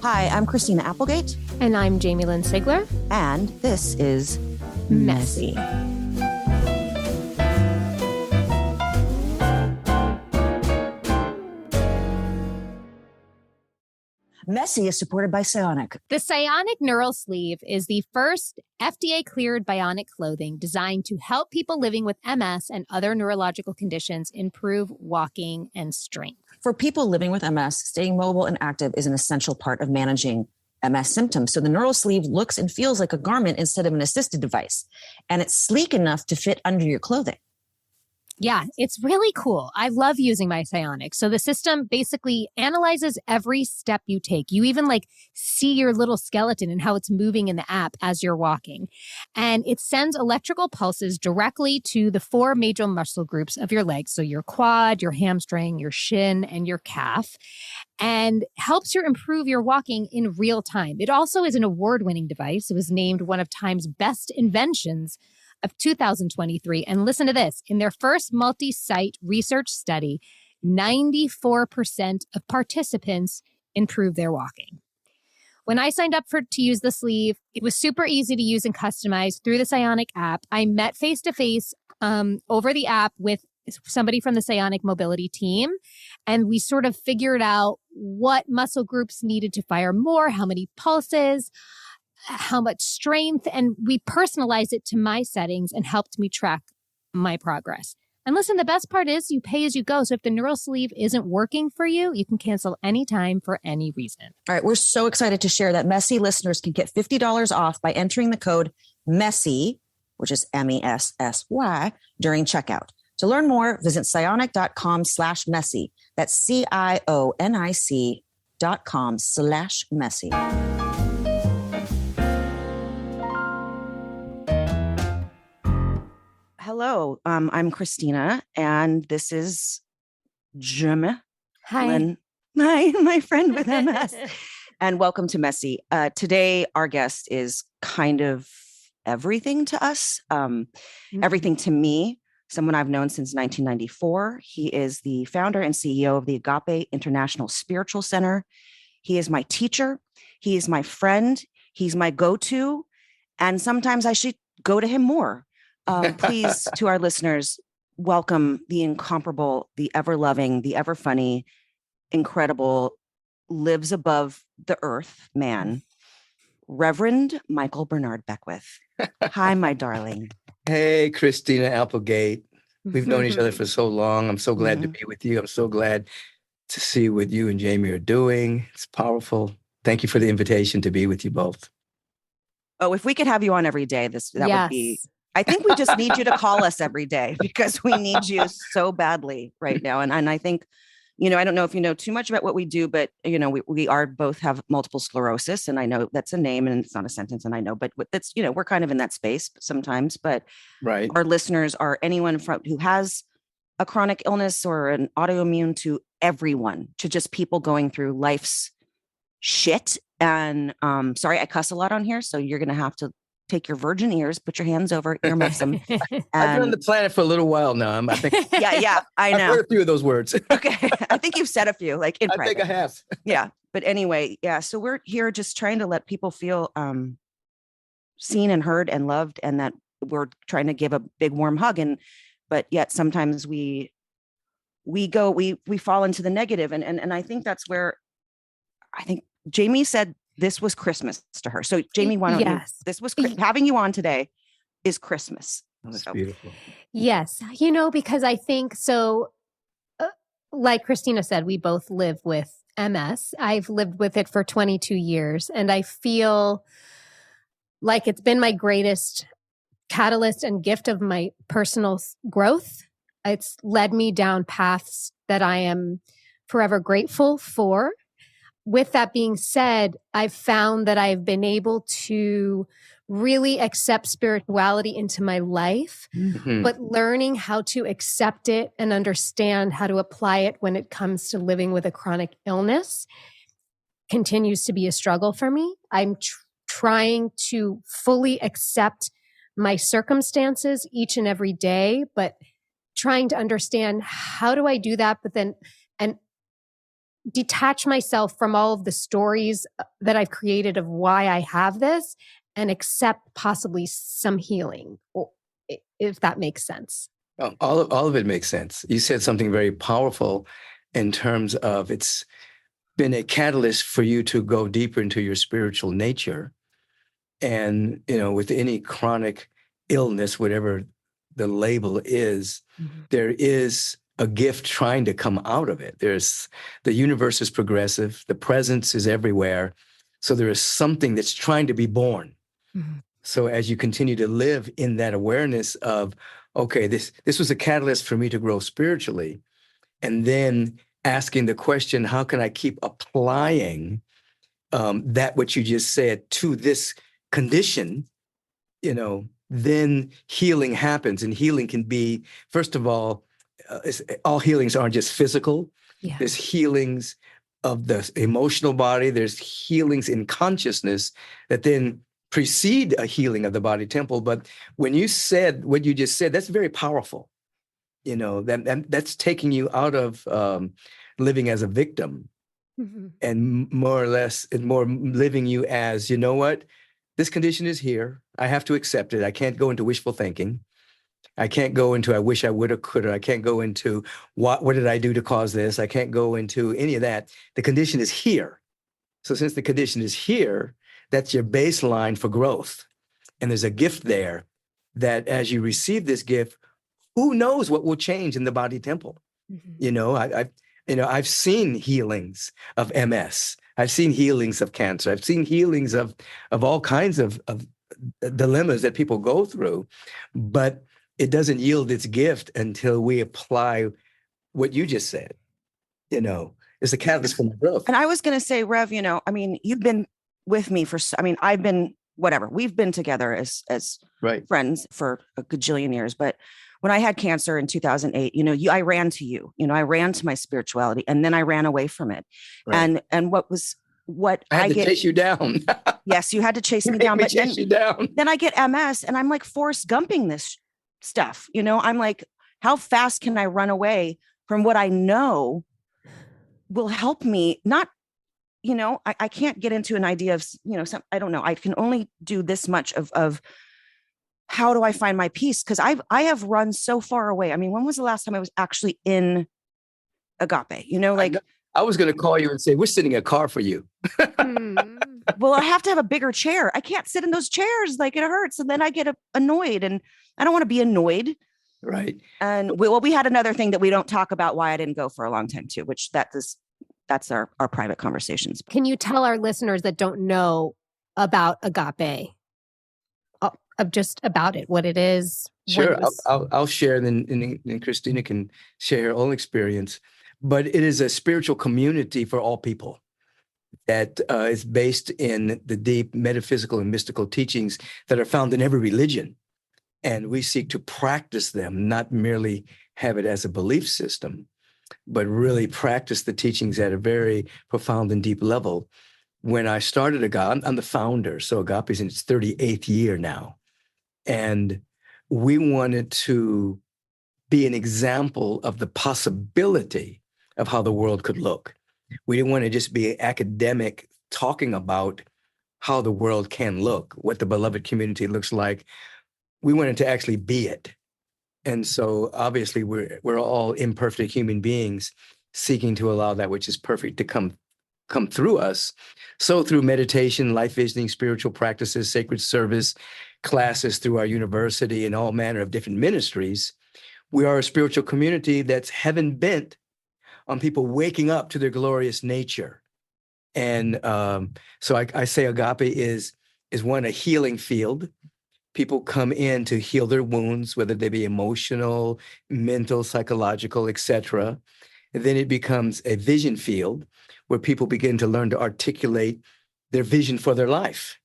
Hi, I'm Christina Applegate. And I'm Jamie-Lynn Sigler. And this is Messy. Messy is supported by Psionic. The Psionic Neural Sleeve is the first FDA-cleared bionic clothing designed to help people living with MS and other neurological conditions improve walking and strength. For people living with MS, staying mobile and active is an essential part of managing MS symptoms. So the neural sleeve looks and feels like a garment instead of an assisted device. And it's sleek enough to fit under your clothing. Yeah, it's really cool. I love using my Psionic. So the system basically analyzes every step you take. You even see your little skeleton and how it's moving in the app as you're walking. And it sends electrical pulses directly to the 4 major muscle groups of your legs. So your quad, your hamstring, your shin, and your calf, and helps you improve your walking in real time. It also is an award-winning device. It was named one of Time's best inventions of 2023. And listen to this. In their first multi-site research study, 94% of participants improved their walking. When I signed up to use the sleeve, it was super easy to use and customize through the Psionic app. I met face-to-face over the app with somebody from the Psionic mobility team, and we sort of figured out what muscle groups needed to fire more, how many pulses, how much strength, and we personalized it to my settings and helped me track my progress. And listen, the best part is you pay as you go. So if the neural sleeve isn't working for you, you can cancel anytime for any reason. All right. We're so excited to share that Messy listeners can get $50 off by entering the code MESSY, which is MESSY, during checkout. To learn more, visit psionic.com/messy. That's CIONIC.com/messy. Hello, I'm Christina, and this is Jamie-Lynn. Hi. My friend with MS. And welcome to Messy. Today, our guest is kind of everything to us, everything to me, someone I've known since 1994. He is the founder and CEO of the Agape International Spiritual Center. He is my teacher. He is my friend. He's my go-to. And sometimes I should go to him more. Please, to our listeners, welcome the incomparable, the ever-loving, the ever-funny, incredible, lives above the earth man, Reverend Michael Bernard Beckwith. Hi, my darling. Hey, Christina Applegate. We've known each other for so long. I'm so glad to be with you. I'm so glad to see what you and Jamie are doing. It's powerful. Thank you for the invitation to be with you both. Oh, if we could have you on every day, that would be... I think we just need you to call us every day because we need you so badly right now. And I think, I don't know if you know too much about what we do, but, we are both have multiple sclerosis. And I know that's a name and it's not a sentence. And I know, but that's, we're kind of in that space sometimes. But right. Our listeners are anyone who has a chronic illness or an autoimmune, to everyone, to just people going through life's shit. And sorry, I cuss a lot on here. So you're going to have to take your virgin ears, put your hands over, earmuffs them. I've been on the planet for a little while now. I think. Yeah, I know. I've heard a few of those words. Okay, I think you've said a few, in private. I think I have. Yeah, but anyway, yeah. So we're here just trying to let people feel seen and heard and loved, and that we're trying to give a big warm hug. But yet sometimes we fall into the negative, and I think that's where I think Jamie said this was Christmas to her. So Jamie, why don't you? This was having you on today is Christmas. Oh, that's beautiful. Yes. Because I think so, like Christina said, we both live with MS. I've lived with it for 22 years, and I feel like it's been my greatest catalyst and gift of my personal growth. It's led me down paths that I am forever grateful for. With that being said, I've found that I've been able to really accept spirituality into my life, but learning how to accept it and understand how to apply it when it comes to living with a chronic illness continues to be a struggle for me. I'm trying to fully accept my circumstances each and every day, but trying to understand how do I do that, but then, and detach myself from all of the stories that I've created of why I have this and accept possibly some healing, or if that makes sense. All of it makes sense. You said something very powerful in terms of it's been a catalyst for you to go deeper into your spiritual nature. And, with any chronic illness, whatever the label is, there is a gift trying to come out of it. The universe is progressive. The presence is everywhere. So there is something that's trying to be born. So as you continue to live in that awareness of, okay, this was a catalyst for me to grow spiritually, and then asking the question, how can I keep applying that what you just said to this condition, then healing happens. And healing can be, first of all healings aren't just physical. Yeah. There's healings of the emotional body. There's healings in consciousness that then precede a healing of the body temple. But when you said what you just said, that's very powerful. That's taking you out of living as a victim, and more or less, more living you as, what, this condition is here. I have to accept it. I can't go into wishful thinking. I can't go into I wish I would have, could have. I can't go into what did I do to cause this? I can't go into any of that. The condition is here. So since the condition is here, that's your baseline for growth. And there's a gift there that as you receive this gift, who knows what will change in the body temple? I've seen healings of MS. I've seen healings of cancer. I've seen healings of all kinds of dilemmas that people go through, but it doesn't yield its gift until we apply what you just said. It's a catalyst for my growth. And I was going to say, Rev, you've been with me I've been, we've been together as right. friends for a gajillion years, but when I had cancer in 2008, I ran to you, I ran to my spirituality, and then I ran away from it. Right. And what I had to chase you down. Yes, you had to chase me down. But chase you down. Then I get MS, and I'm like Forrest Gumping this stuff. I'm like, how fast can I run away from what I know will help me? Not, I can't get into an idea of, I don't know. I can only do this much of how do I find my peace? Because I have run so far away. I mean, when was the last time I was actually in Agape? I was going to call you and say, we're sitting in a car for you. Well, I have to have a bigger chair. I can't sit in those chairs. Like, it hurts. And then I get annoyed, and I don't want to be annoyed. Right. And we had another thing that we don't talk about why I didn't go for a long time too, which that's our private conversations. Can you tell our listeners that don't know about Agape? Just about it, what it is. Sure, I'll share, and then Christina can share her own experience. But it is a spiritual community for all people that is based in the deep metaphysical and mystical teachings that are found in every religion. And we seek to practice them, not merely have it as a belief system, but really practice the teachings at a very profound and deep level. When I started Agape, I'm the founder, so Agape is in its 38th year now. And we wanted to be an example of the possibility of how the world could look. We didn't want to just be academic talking about how the world can look, what the beloved community looks like. We wanted to actually be it. And so obviously we're all imperfect human beings seeking to allow that which is perfect to come through us. So through meditation, life visioning, spiritual practices, sacred service, classes through our university, and all manner of different ministries, we are a spiritual community that's heaven bent on people waking up to their glorious nature. And so I say Agape is one, a healing field. People come in to heal their wounds, whether they be emotional, mental, psychological, etc. And then it becomes a vision field where people begin to learn to articulate their vision for their life,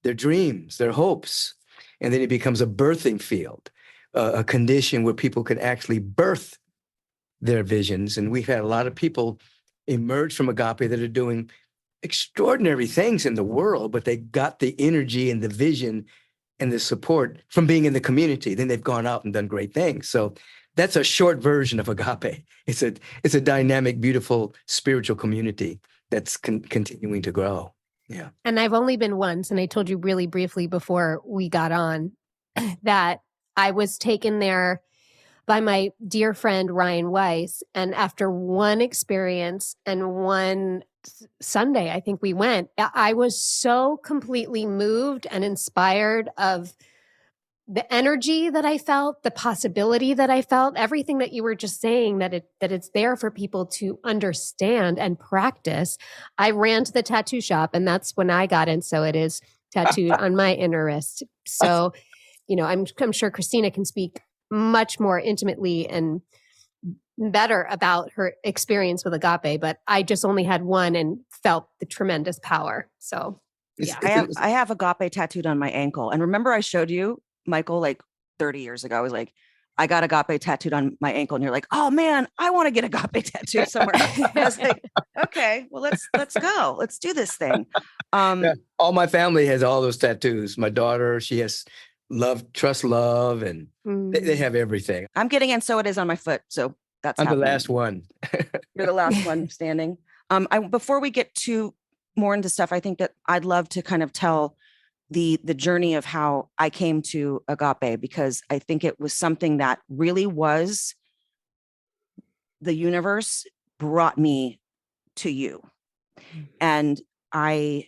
their dreams, their hopes. And then it becomes a birthing field, a condition where people can actually birth their visions. And we've had a lot of people emerge from Agape that are doing extraordinary things in the world, but they got the energy and the vision and the support from being in the community. Then they've gone out and done great things. So that's a short version of Agape. It's a dynamic, beautiful spiritual community that's continuing to grow. Yeah. And I've only been once, and I told you really briefly before we got on that I was taken there by my dear friend Ryan Weiss. And after one experience and one Sunday, I think we went, I was so completely moved and inspired of the energy that I felt, the possibility that I felt, everything that you were just saying, that it's there for people to understand and practice. I ran to the tattoo shop, and that's when I got in. So it is tattooed on my inner wrist. So, I'm sure Christina can speak much more intimately and better about her experience with Agape, but I just only had one and felt the tremendous power. So yeah. I have Agape tattooed on my ankle. And remember I showed you, Michael, like 30 years ago, I was like, I got Agape tattooed on my ankle. And you're like, oh man, I want to get Agape tattooed somewhere. I was like, okay, well, let's go. Let's do this thing. Yeah, all my family has all those tattoos. My daughter, she has trust love, and they have everything. I'm getting in, so it is on my foot. So that's I'm happening. the last one. You're the last one standing. Before we get too more into stuff, I think that I'd love to kind of tell the journey of how I came to Agape, because I think it was something that really was the universe brought me to you. And I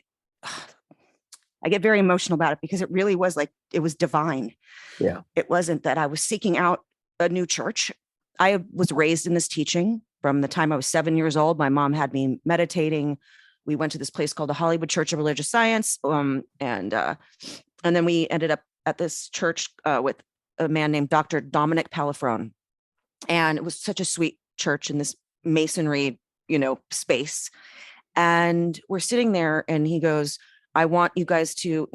get very emotional about it because it really was like, it was divine. Yeah. It wasn't that I was seeking out a new church. I was raised in this teaching from the time I was 7 years old. My mom had me meditating. We went to this place called the Hollywood Church of Religious Science. And then we ended up at this church with a man named Dr. Dominic Palafrone. And it was such a sweet church in this masonry, space. And we're sitting there and he goes, I want you guys to,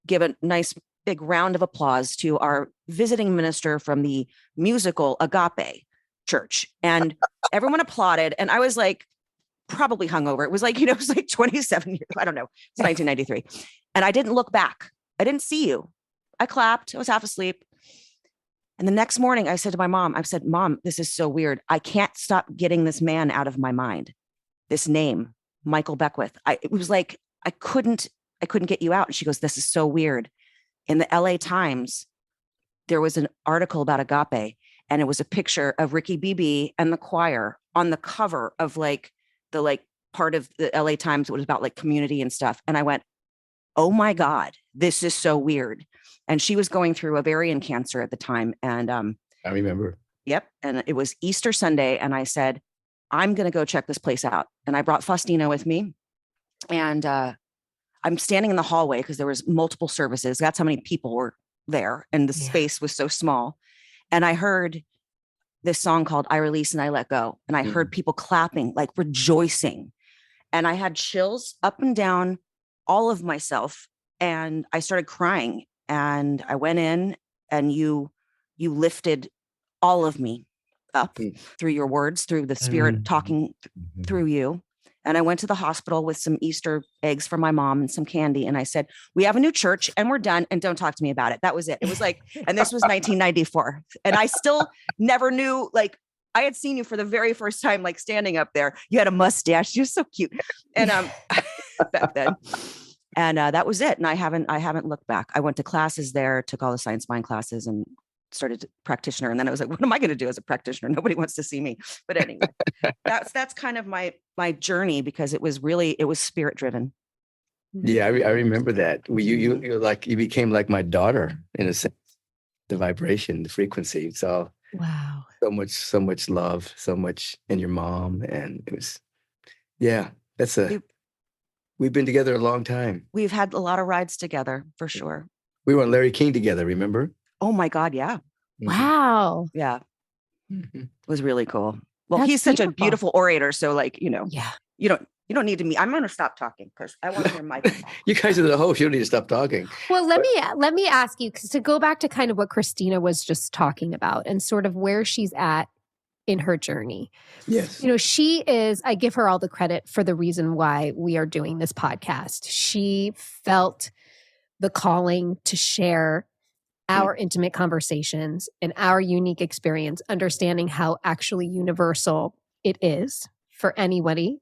give a nice big round of applause to our visiting minister from the musical Agape Church. And everyone applauded. And I was like, probably hungover. It was like, it was like 27 years. I don't know. It's 1993. And I didn't look back. I didn't see you. I clapped. I was half asleep. And the next morning I said to my mom, Mom, this is so weird. I can't stop getting this man out of my mind. This name, Michael Beckwith. It was like, I couldn't get you out. And she goes, this is so weird. In the LA Times, there was an article about Agape, and it was a picture of Ricky Bebe and the choir on the cover of the part of the LA Times. It was about community and stuff. And I went, oh my God, this is so weird. And she was going through ovarian cancer at the time. And I remember. Yep. And it was Easter Sunday. And I said, I'm going to go check this place out. And I brought Faustina with me. And I'm standing in the hallway because there was multiple services. That's how many people were there. And the space was so small. And I heard this song called I Release and I Let Go. And I heard people clapping, rejoicing. And I had chills up and down all of myself. And I started crying. And I went in, and you lifted all of me up through your words, through the Spirit talking through you. And I went to the hospital with some Easter eggs for my mom and some candy. And I said, we have a new church and we're done. And don't talk to me about it. That was it. It was and this was 1994. And I still never knew, I had seen you for the very first time, standing up there. You had a mustache. You're so cute. And back then. And that was it. And I haven't looked back. I went to classes there, took all the science mind classes, and started practitioner. And then I was like, what am I going to do as a practitioner? Nobody wants to see me. But anyway, that's kind of my journey, because it was spirit driven. Yeah, I remember that. You became like my daughter in a sense. The vibration, the frequency. So wow, so much love, so much in your mom, and it was, we've been together a long time. We've had a lot of rides together for sure. We were on Larry King together. Remember? Oh my God. Yeah. Wow. Yeah. It was really cool. Well, That's he's such beautiful. a beautiful orator. So yeah. You don't need to meet. I'm going to stop talking because I want to hear Michael talk. You guys are the host. You don't need to stop talking. Well, let me ask you, to go back to kind of what Christina was just talking about and sort of where she's at in her journey. Yes. She is, I give her all the credit for the reason why we are doing this podcast. She felt the calling to share our intimate conversations and our unique experience, understanding how actually universal it is for anybody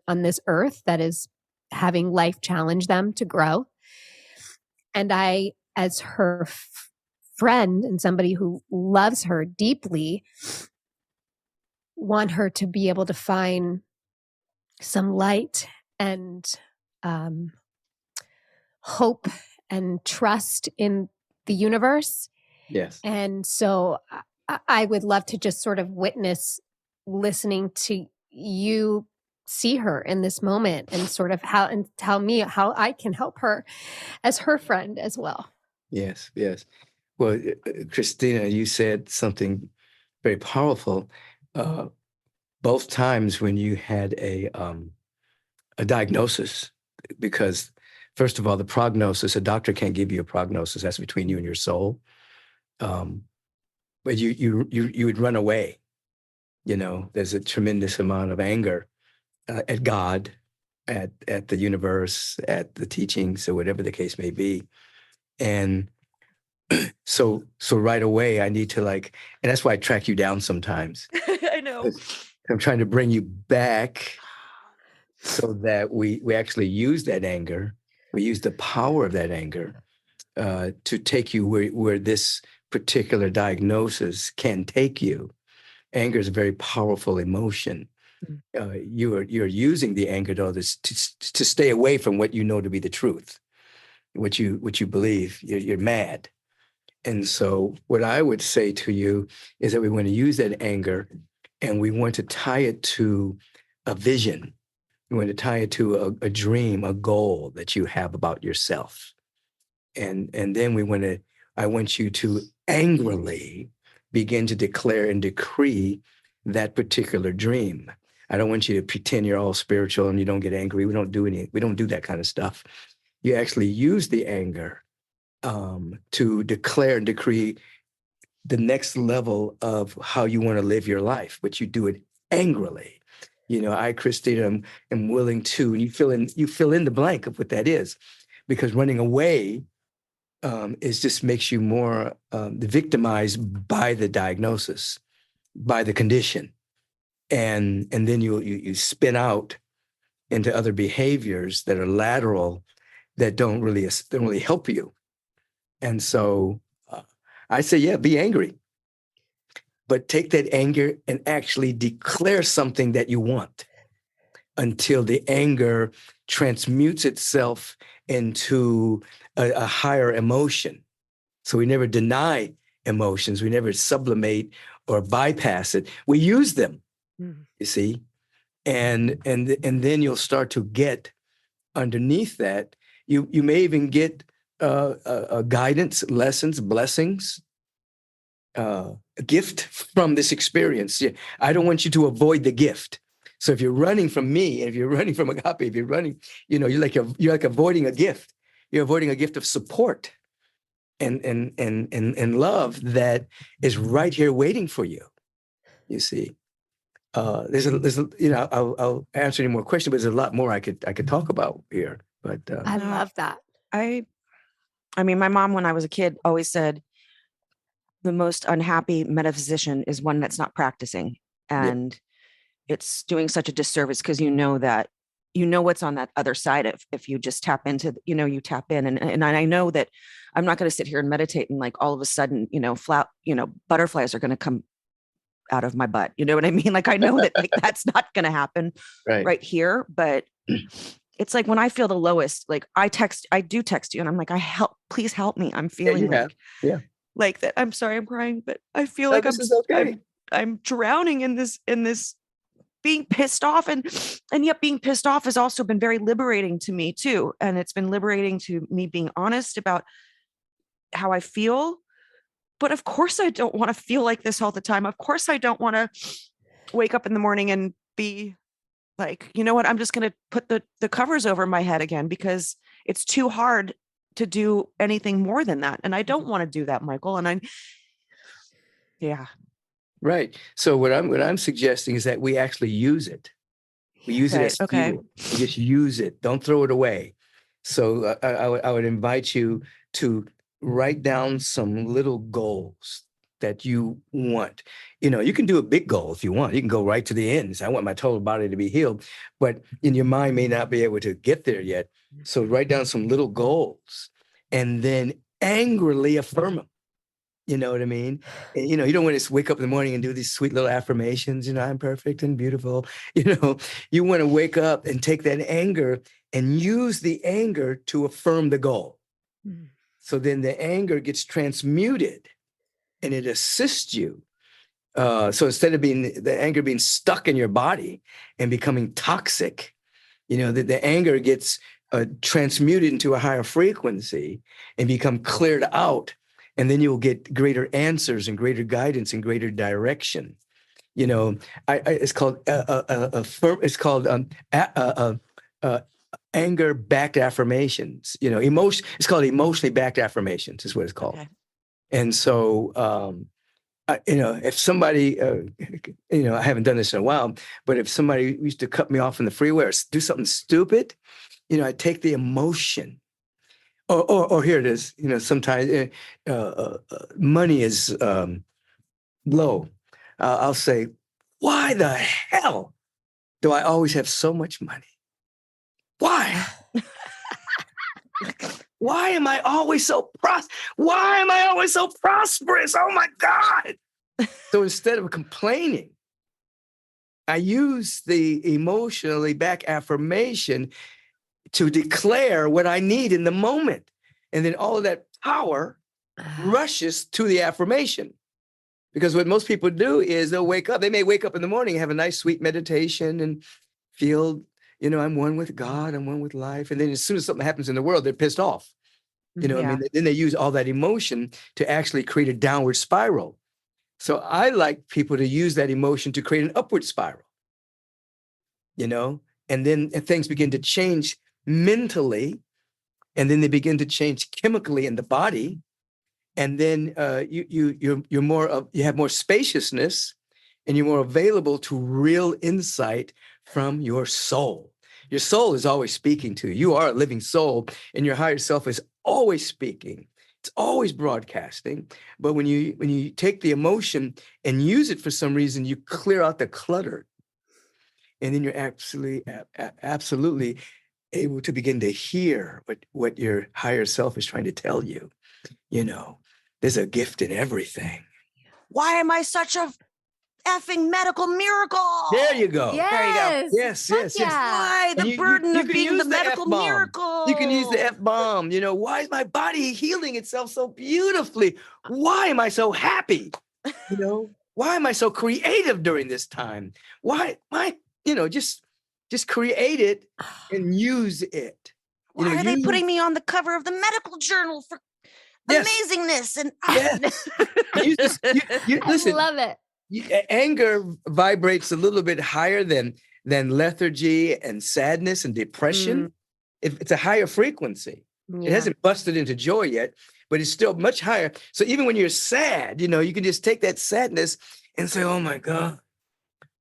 on this earth that is having life challenge them to grow. And I, as her friend and somebody who loves her deeply, want her to be able to find some light and hope and trust in the universe. Yes. And so I would love to just sort of witness listening to you see her in this moment and sort of tell me how I can help her as her friend as well. Yes, yes. Well, Christina, you said something very powerful. Both times when you had a diagnosis, because first of all, the prognosis, a doctor can't give you a prognosis. That's between you and your soul. But you would run away. You know, there's a tremendous amount of anger at God, at the universe, at the teachings, or whatever the case may be. And so right away, I need to and that's why I track you down sometimes. I know. I'm trying to bring you back so that we actually use that anger. We use the power of that anger to take you where this particular diagnosis can take you. Anger is a very powerful emotion. You're using the anger though to stay away from what you know to be the truth, what you believe. You're mad. And so what I would say to you is that we want to use that anger and we want to tie it to a vision. We want to tie it to a dream, a goal that you have about yourself. And then I want you to angrily begin to declare and decree that particular dream. I don't want you to pretend you're all spiritual and you don't get angry. We don't do that kind of stuff. You actually use the anger to declare and decree the next level of how you want to live your life, but you do it angrily. You know, I, Christina, am willing to, and you fill in the blank of what that is, because running away just makes you more victimized by the diagnosis, by the condition, and then you spin out into other behaviors that are lateral, that don't really help you. And so I say, yeah, be angry, but take that anger and actually declare something that you want until the anger transmutes itself into a higher emotion. So we never deny emotions. We never sublimate or bypass it. We use them, you see, and then you'll start to get underneath that. You may even get guidance, lessons, blessings, a gift from this experience. Yeah, I don't want you to avoid the gift. So if you're running from me, and if you're running from Agape, if you're running, you're like avoiding a gift. You're avoiding a gift of support and love that is right here waiting for you. You see, I'll answer any more questions, but there's a lot more I could talk about here. But I love that. I mean, my mom, when I was a kid, always said the most unhappy metaphysician is one that's not practicing. And it's doing such a disservice, because you know what's on that other side if you just tap into, you tap in. And I know that I'm not going to sit here and meditate and all of a sudden, butterflies are going to come out of my butt. You know what I mean? I know that that's not going to happen right here, but it's when I feel the lowest, I do text you and I'm like, please help me. I'm feeling like that. I'm sorry, I'm crying, but I feel like I'm drowning in this being pissed off, and yet being pissed off has also been very liberating to me too. And it's been liberating to me being honest about how I feel. But of course I don't want to feel like this all the time. Of course I don't want to wake up in the morning and be like, you know what, I'm just going to put the covers over my head again, because it's too hard to do anything more than that. And I don't want to do that, Michael. And yeah. Right. So what I'm suggesting is that we actually use it. We use it as fuel. We just use it. Don't throw it away. So I would invite you to write down some little goals that you want. You can do a big goal if you want. You can go right to the end and say, I want my total body to be healed. But in your mind may not be able to get there yet. So write down some little goals and then angrily affirm them. You know what I mean? And, you don't want to wake up in the morning and do these sweet little affirmations, I'm perfect and beautiful. You want to wake up and take that anger and use the anger to affirm the goal. Mm. So then the anger gets transmuted and it assists you. So instead of the anger being stuck in your body and becoming toxic, the anger gets transmuted into a higher frequency and become cleared out. And then you'll get greater answers and greater guidance and greater direction. It's called anger backed affirmations. It's called emotionally backed affirmations is what it's called. Okay. And so, if somebody, I haven't done this in a while, but if somebody used to cut me off in the freeway or do something stupid, I take the emotion. Or here it is, sometimes money is low. I'll say, why the hell do I always have so much money? Why? Why am I always so prosperous? Oh my God. So instead of complaining, I use the emotionally back affirmation to declare what I need in the moment. And then all of that power rushes to the affirmation. Because what most people do is they'll wake up. They may wake up in the morning and have a nice, sweet meditation and feel, I'm one with God, I'm one with life. And then as soon as something happens in the world, they're pissed off. I mean, then they use all that emotion to actually create a downward spiral. So I like people to use that emotion to create an upward spiral, and then things begin to change mentally, and then they begin to change chemically in the body. And then you have more spaciousness, and you're more available to real insight from your soul. Your soul is always speaking to you. You are a living soul, and your higher self is always speaking. It's always broadcasting. But when you take the emotion and use it for some reason, you clear out the clutter, and then you're absolutely able to begin to hear what your higher self is trying to tell you. There's a gift in everything. Why am I such a effing medical miracle? There you go. Yes. There you go. Yes. Why the burden of being the medical miracle? You can use the F-bomb. Why is my body healing itself so beautifully? Why am I so happy? Why am I so creative during this time? Why, just create it and use it. Why are they putting me on the cover of the medical journal for amazingness? And listen, I love it. Anger vibrates a little bit higher than lethargy and sadness and depression. It's a higher frequency. Yeah. It hasn't busted into joy yet, but it's still much higher. So even when you're sad, you can just take that sadness and say, oh my God,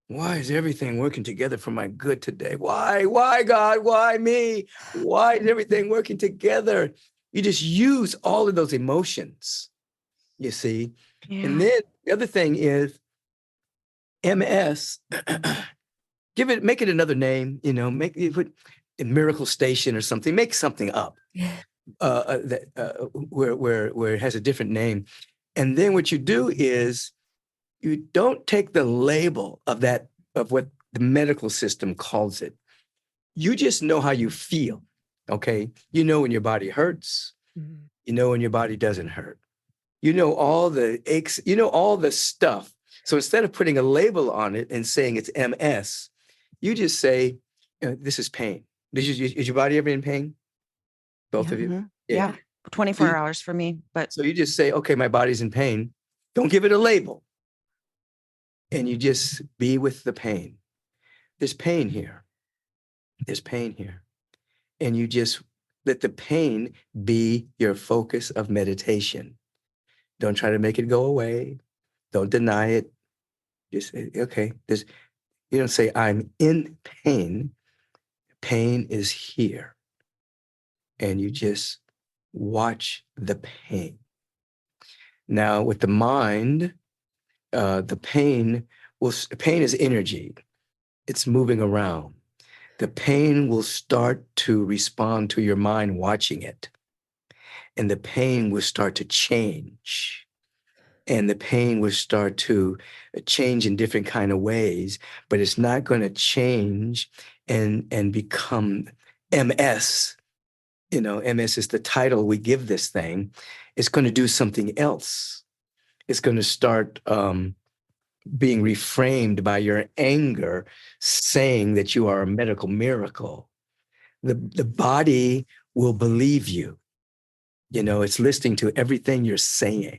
why is everything working together for my good today? Why God? Why me? Why is everything working together? You just use all of those emotions, you see. Yeah. And then the other thing is MS, make it another name, make it put a Miracle Station or something, make something up where it has a different name. And then what you do is you don't take the label of what the medical system calls it. You just know how you feel. Okay. When your body hurts, when your body doesn't hurt, all the aches, all the stuff. So instead of putting a label on it and saying it's MS, you just say, this is pain. Is your body ever in pain? Both of you? Mm-hmm. Yeah. 24 hours for me. But so you just say, okay, my body's in pain. Don't give it a label. And you just be with the pain. There's pain here. There's pain here. And you just let the pain be your focus of meditation. Don't try to make it go away. Don't deny it. Just say, okay, you don't say, I'm in pain. Pain is here. And you just watch the pain. Now, with the mind, the pain is energy. It's moving around. The pain will start to respond to your mind watching it. And the pain will start to change. And the pain will start to change in different kind of ways, but it's not going to change and become MS. MS is the title we give this thing. It's going to do something else. It's going to start being reframed by your anger, saying that you are a medical miracle. The body will believe you. It's listening to everything you're saying.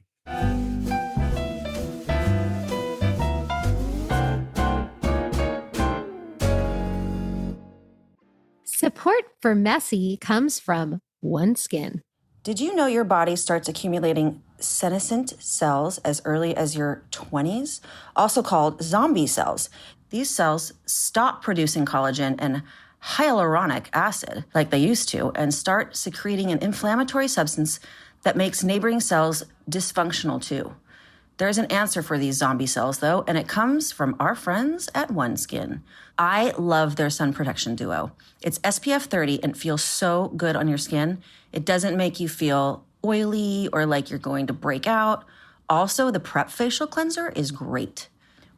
Support for Messy comes from OneSkin. Did you know your body starts accumulating senescent cells as early as your 20s, also called zombie cells? These cells stop producing collagen and hyaluronic acid like they used to and start secreting an inflammatory substance that makes neighboring cells dysfunctional too. There's an answer for these zombie cells, though, and it comes from our friends at OneSkin. I love their sun protection duo. It's SPF 30 and feels so good on your skin. It doesn't make you feel oily or like you're going to break out. Also, the Prep Facial Cleanser is great.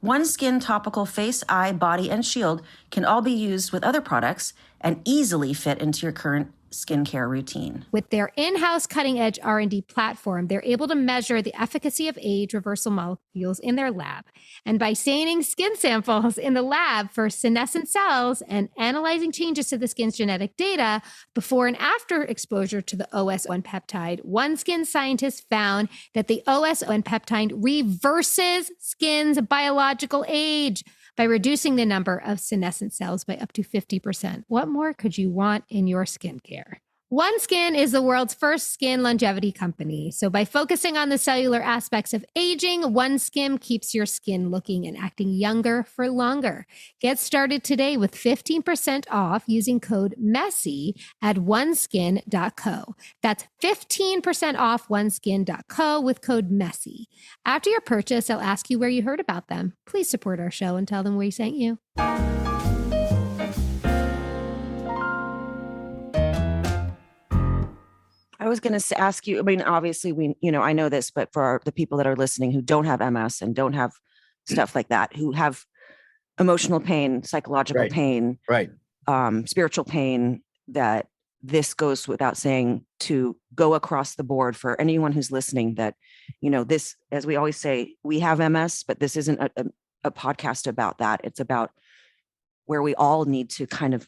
OneSkin topical face, eye, body, and shield can all be used with other products and easily fit into your current skincare routine. With their in-house cutting-edge R&D platform, they're able to measure the efficacy of age reversal molecules in their lab. And by staining skin samples in the lab for senescent cells and analyzing changes to the skin's genetic data before and after exposure to the OS1 peptide, OneSkin scientists found that the OS1 peptide reverses skin's biological age by reducing the number of senescent cells by up to 50%. What more could you want in your skincare? OneSkin is the world's first skin longevity company. So by focusing on the cellular aspects of aging, OneSkin keeps your skin looking and acting younger for longer. Get started today with 15% off using code MESSY at oneskin.co. That's 15% off oneskin.co with code MESSY. After your purchase, they'll ask you where you heard about them. Please support our show and tell them we sent you. I was going to ask you, I mean, obviously I know this, but for the people that are listening who don't have MS and don't have stuff like that, who have emotional pain, psychological pain, spiritual pain, that this goes without saying to go across the board for anyone who's listening that, this, as we always say, we have MS, but this isn't a podcast about that. It's about where we all need to kind of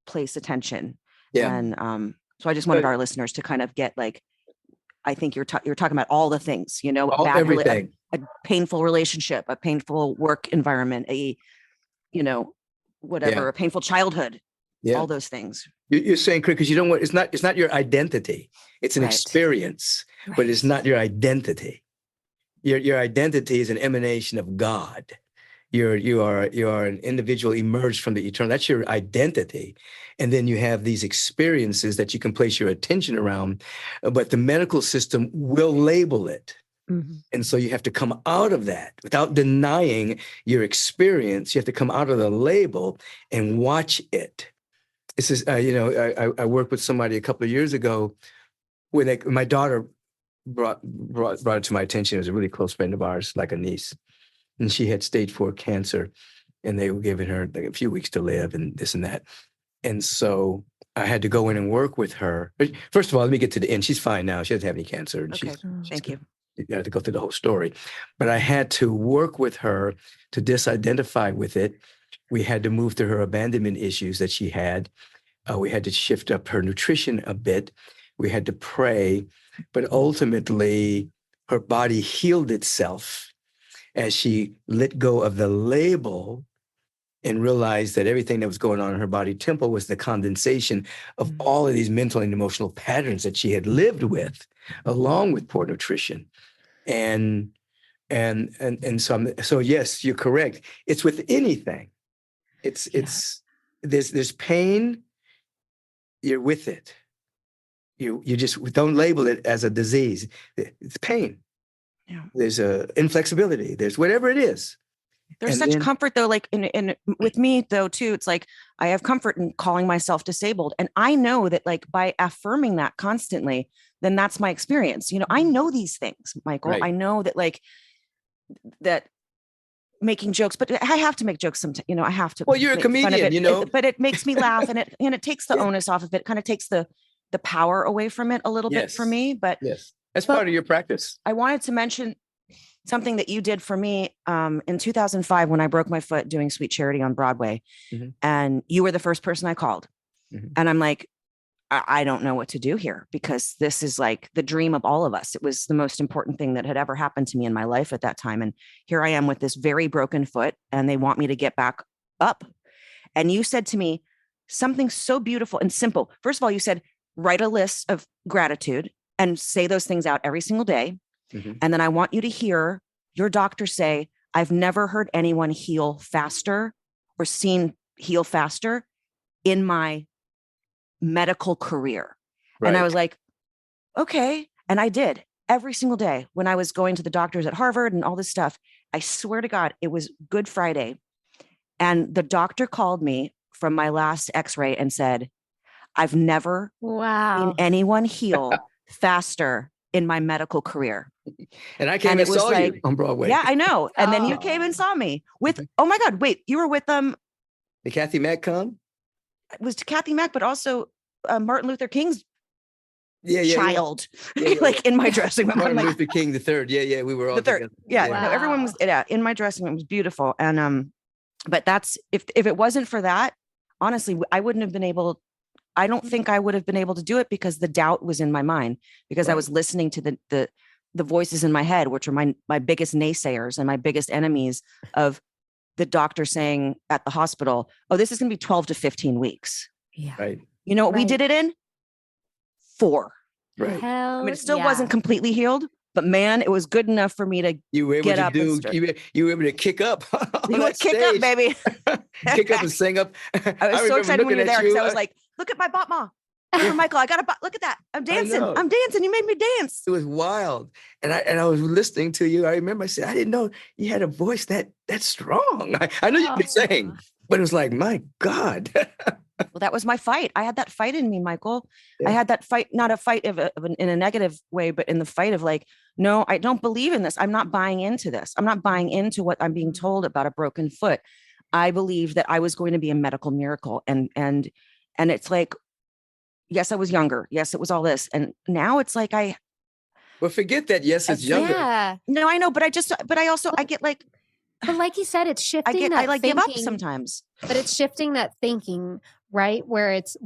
place attention. Yeah. And, so I just wanted our listeners to kind of get I think you're talking about all the things, everything. A painful relationship, a painful work environment, a painful childhood, all those things. You're saying, because you don't want, it's not your identity. It's an experience, but it's not your identity. Your identity is an emanation of God. You are an individual emerged from the eternal. That's your identity. And then you have these experiences that you can place your attention around, but the medical system will label it. Mm-hmm. And so you have to come out of that without denying your experience. You have to come out of the label and watch it. This is, I worked with somebody a couple of years ago when my daughter brought it to my attention. It was a really close friend of ours, like a niece. And she had stage 4 cancer, and they were giving her like a few weeks to live and this and that. And so I had to go in and work with her. First of all, let me get to the end. She's fine now. She doesn't have any cancer. And Thank you. You have to go through the whole story. But I had to work with her to disidentify with it. We had to move through her abandonment issues that she had. We had to shift up her nutrition a bit. We had to pray. But ultimately, her body healed itself as she let go of the label and realized that everything that was going on in her body temple was the condensation of all of these mental and emotional patterns that she had lived with, along with poor nutrition. And so yes, you're correct. It's with anything. There's pain, you're with it. You just don't label it as a disease. It's pain. Yeah. There's a inflexibility. There's whatever it is. There's And such then- comfort though, like in with me though too, it's like I have comfort in calling myself disabled. And I know that like by affirming that constantly, then that's my experience. You know, I know these things, Michael. Right. I know that like that making jokes, but I have to make jokes sometimes, you know, I have to. Well, you're a make fun of comedian, it, you know. but it makes me laugh and it takes the Yeah. onus off of it, kind of takes the power away from it a little bit for Yes. me. But Yes. That's part of your practice. I wanted to mention something that you did for me in 2005 when I broke my foot doing Sweet Charity on Broadway. Mhm. And you were the first person I called. Mhm. And I'm like, I don't know what to do here because this is like the dream of all of us. It was the most important thing that had ever happened to me in my life at that time. And here I am with this very broken foot and they want me to get back up. And you said to me something so beautiful and simple. First of all, you said, write a list of gratitude and say those things out every single day. Mhm. And then I want you to hear your doctor say, I've never heard anyone heal faster or seen heal faster in my medical career. And I Right. was like, okay. And I did every single day when I was going to the doctors at Harvard and all this stuff. I swear to God, it was Good Friday. And the doctor called me from my last x-ray and said, I've never Wow. seen anyone heal faster in my medical career. And I came And and it was saw like- you on Broadway. Yeah, I know. And then you Oh. came and saw me with, oh my God, wait, you were with Did Kathy Mack come? it was Kathy Mack, but also Martin Luther King's Yeah. child, Yeah. like in my dressing room. I'm Martin like, Luther King III. Yeah. We were all the third. together. Yeah, Wow. no, everyone was in my dressing room. It was beautiful. And but that's if it wasn't for that, honestly, I wouldn't have been able. I don't think I would have been able to do it because the doubt was in my mind because I Right. was listening to the voices in my head, which are my biggest naysayers and my biggest enemies of the doctor saying at the hospital, oh, this is going to be 12 to 15 weeks. Yeah. Right. You know what we Right. did it in? 4. Right. Hell I mean, it still yeah. wasn't completely healed, but man, it was good enough for me to You were able Get to up and do. start. You were able to kick up. On you that would kick up, stage. baby. Kick up and sing up. I was so remember excited when you were looking there at because I was like, look at my bot ma. Michael, I got a look at that. I'm dancing. know. I'm dancing. You made me dance. It was wild, and I was listening to you. I remember I said, I didn't know you had a voice that strong. I know you've been saying, but it was like, my God. Well, that was my fight. I had that fight in me, Michael. Yeah. I had that fight, not a fight in a negative way, but in the fight of like, no, I don't believe in this. I'm not buying into this. I'm not buying into what I'm being told about a broken foot. I believed that I was going to be a medical miracle. And it's like, yes, I was younger. Yes, it was all this. And now it's like, Well, forget that. Yes, it's younger. Yeah. no, I know, but I also get like, But like you said, it's shifting. I like give up thinking, sometimes. But it's shifting that thinking, right? Where it's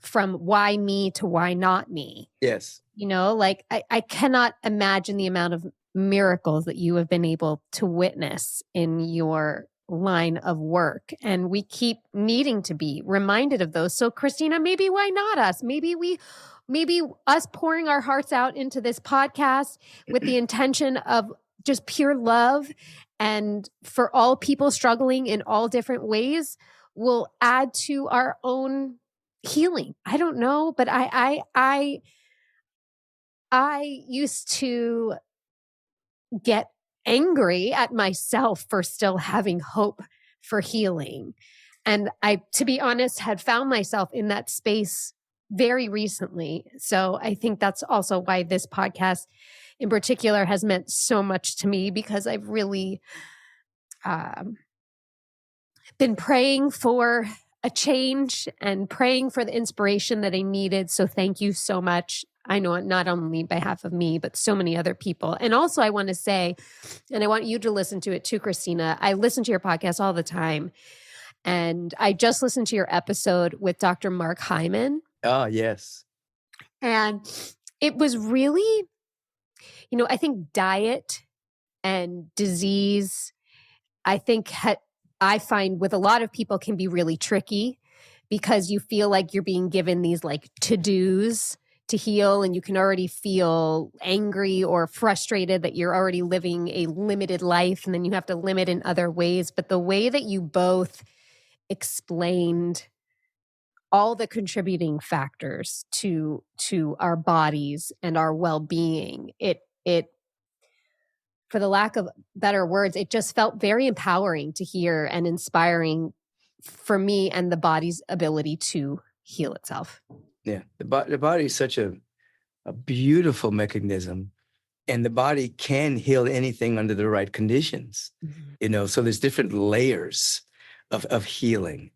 from why me to why not me. Yes. You know, like I cannot imagine the amount of miracles that you have been able to witness in your line of work. And we keep needing to be reminded of those. So Christina, maybe why not us? Maybe us pouring our hearts out into this podcast with the intention of just pure love and for all people struggling in all different ways will add to our own healing. I don't know, but I used to get angry at myself for still having hope for healing. And I, to be honest, had found myself in that space very recently. So I think that's also why this podcast in particular has meant so much to me, because I've really been praying for a change and praying for the inspiration that I needed. So thank you so much. I know not only behalf of me, but so many other people. And also I want to say, and I want you to listen to it too, Christina, I listen to your podcast all the time. And I just listened to your episode with Dr. Mark Hyman. Oh, yes. And it was really, I think diet and disease, I find with a lot of people can be really tricky because you feel like you're being given these like to-dos to heal, and you can already feel angry or frustrated that you're already living a limited life and then you have to limit in other ways. But the way that you both explained all the contributing factors to our bodies and our well-being. It for the lack of better words, it just felt very empowering to hear and inspiring for me and the body's ability to heal itself. Yeah, the body is such a beautiful mechanism, and the body can heal anything under the right conditions. Mm-hmm. So there's different layers of healing.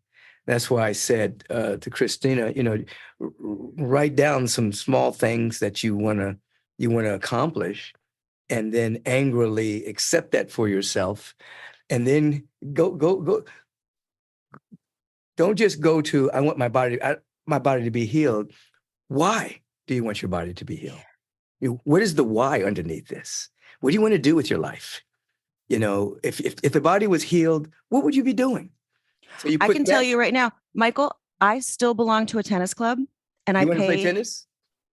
That's why I said to Christina, write down some small things that you want to accomplish, and then angrily accept that for yourself, and then go. Don't just go to, I want my body to be healed. Why do you want your body to be healed? What is the why underneath this? What do you want to do with your life? If the body was healed, what would you be doing? So I can tell you right now, Michael, I still belong to a tennis club, and you want to play tennis?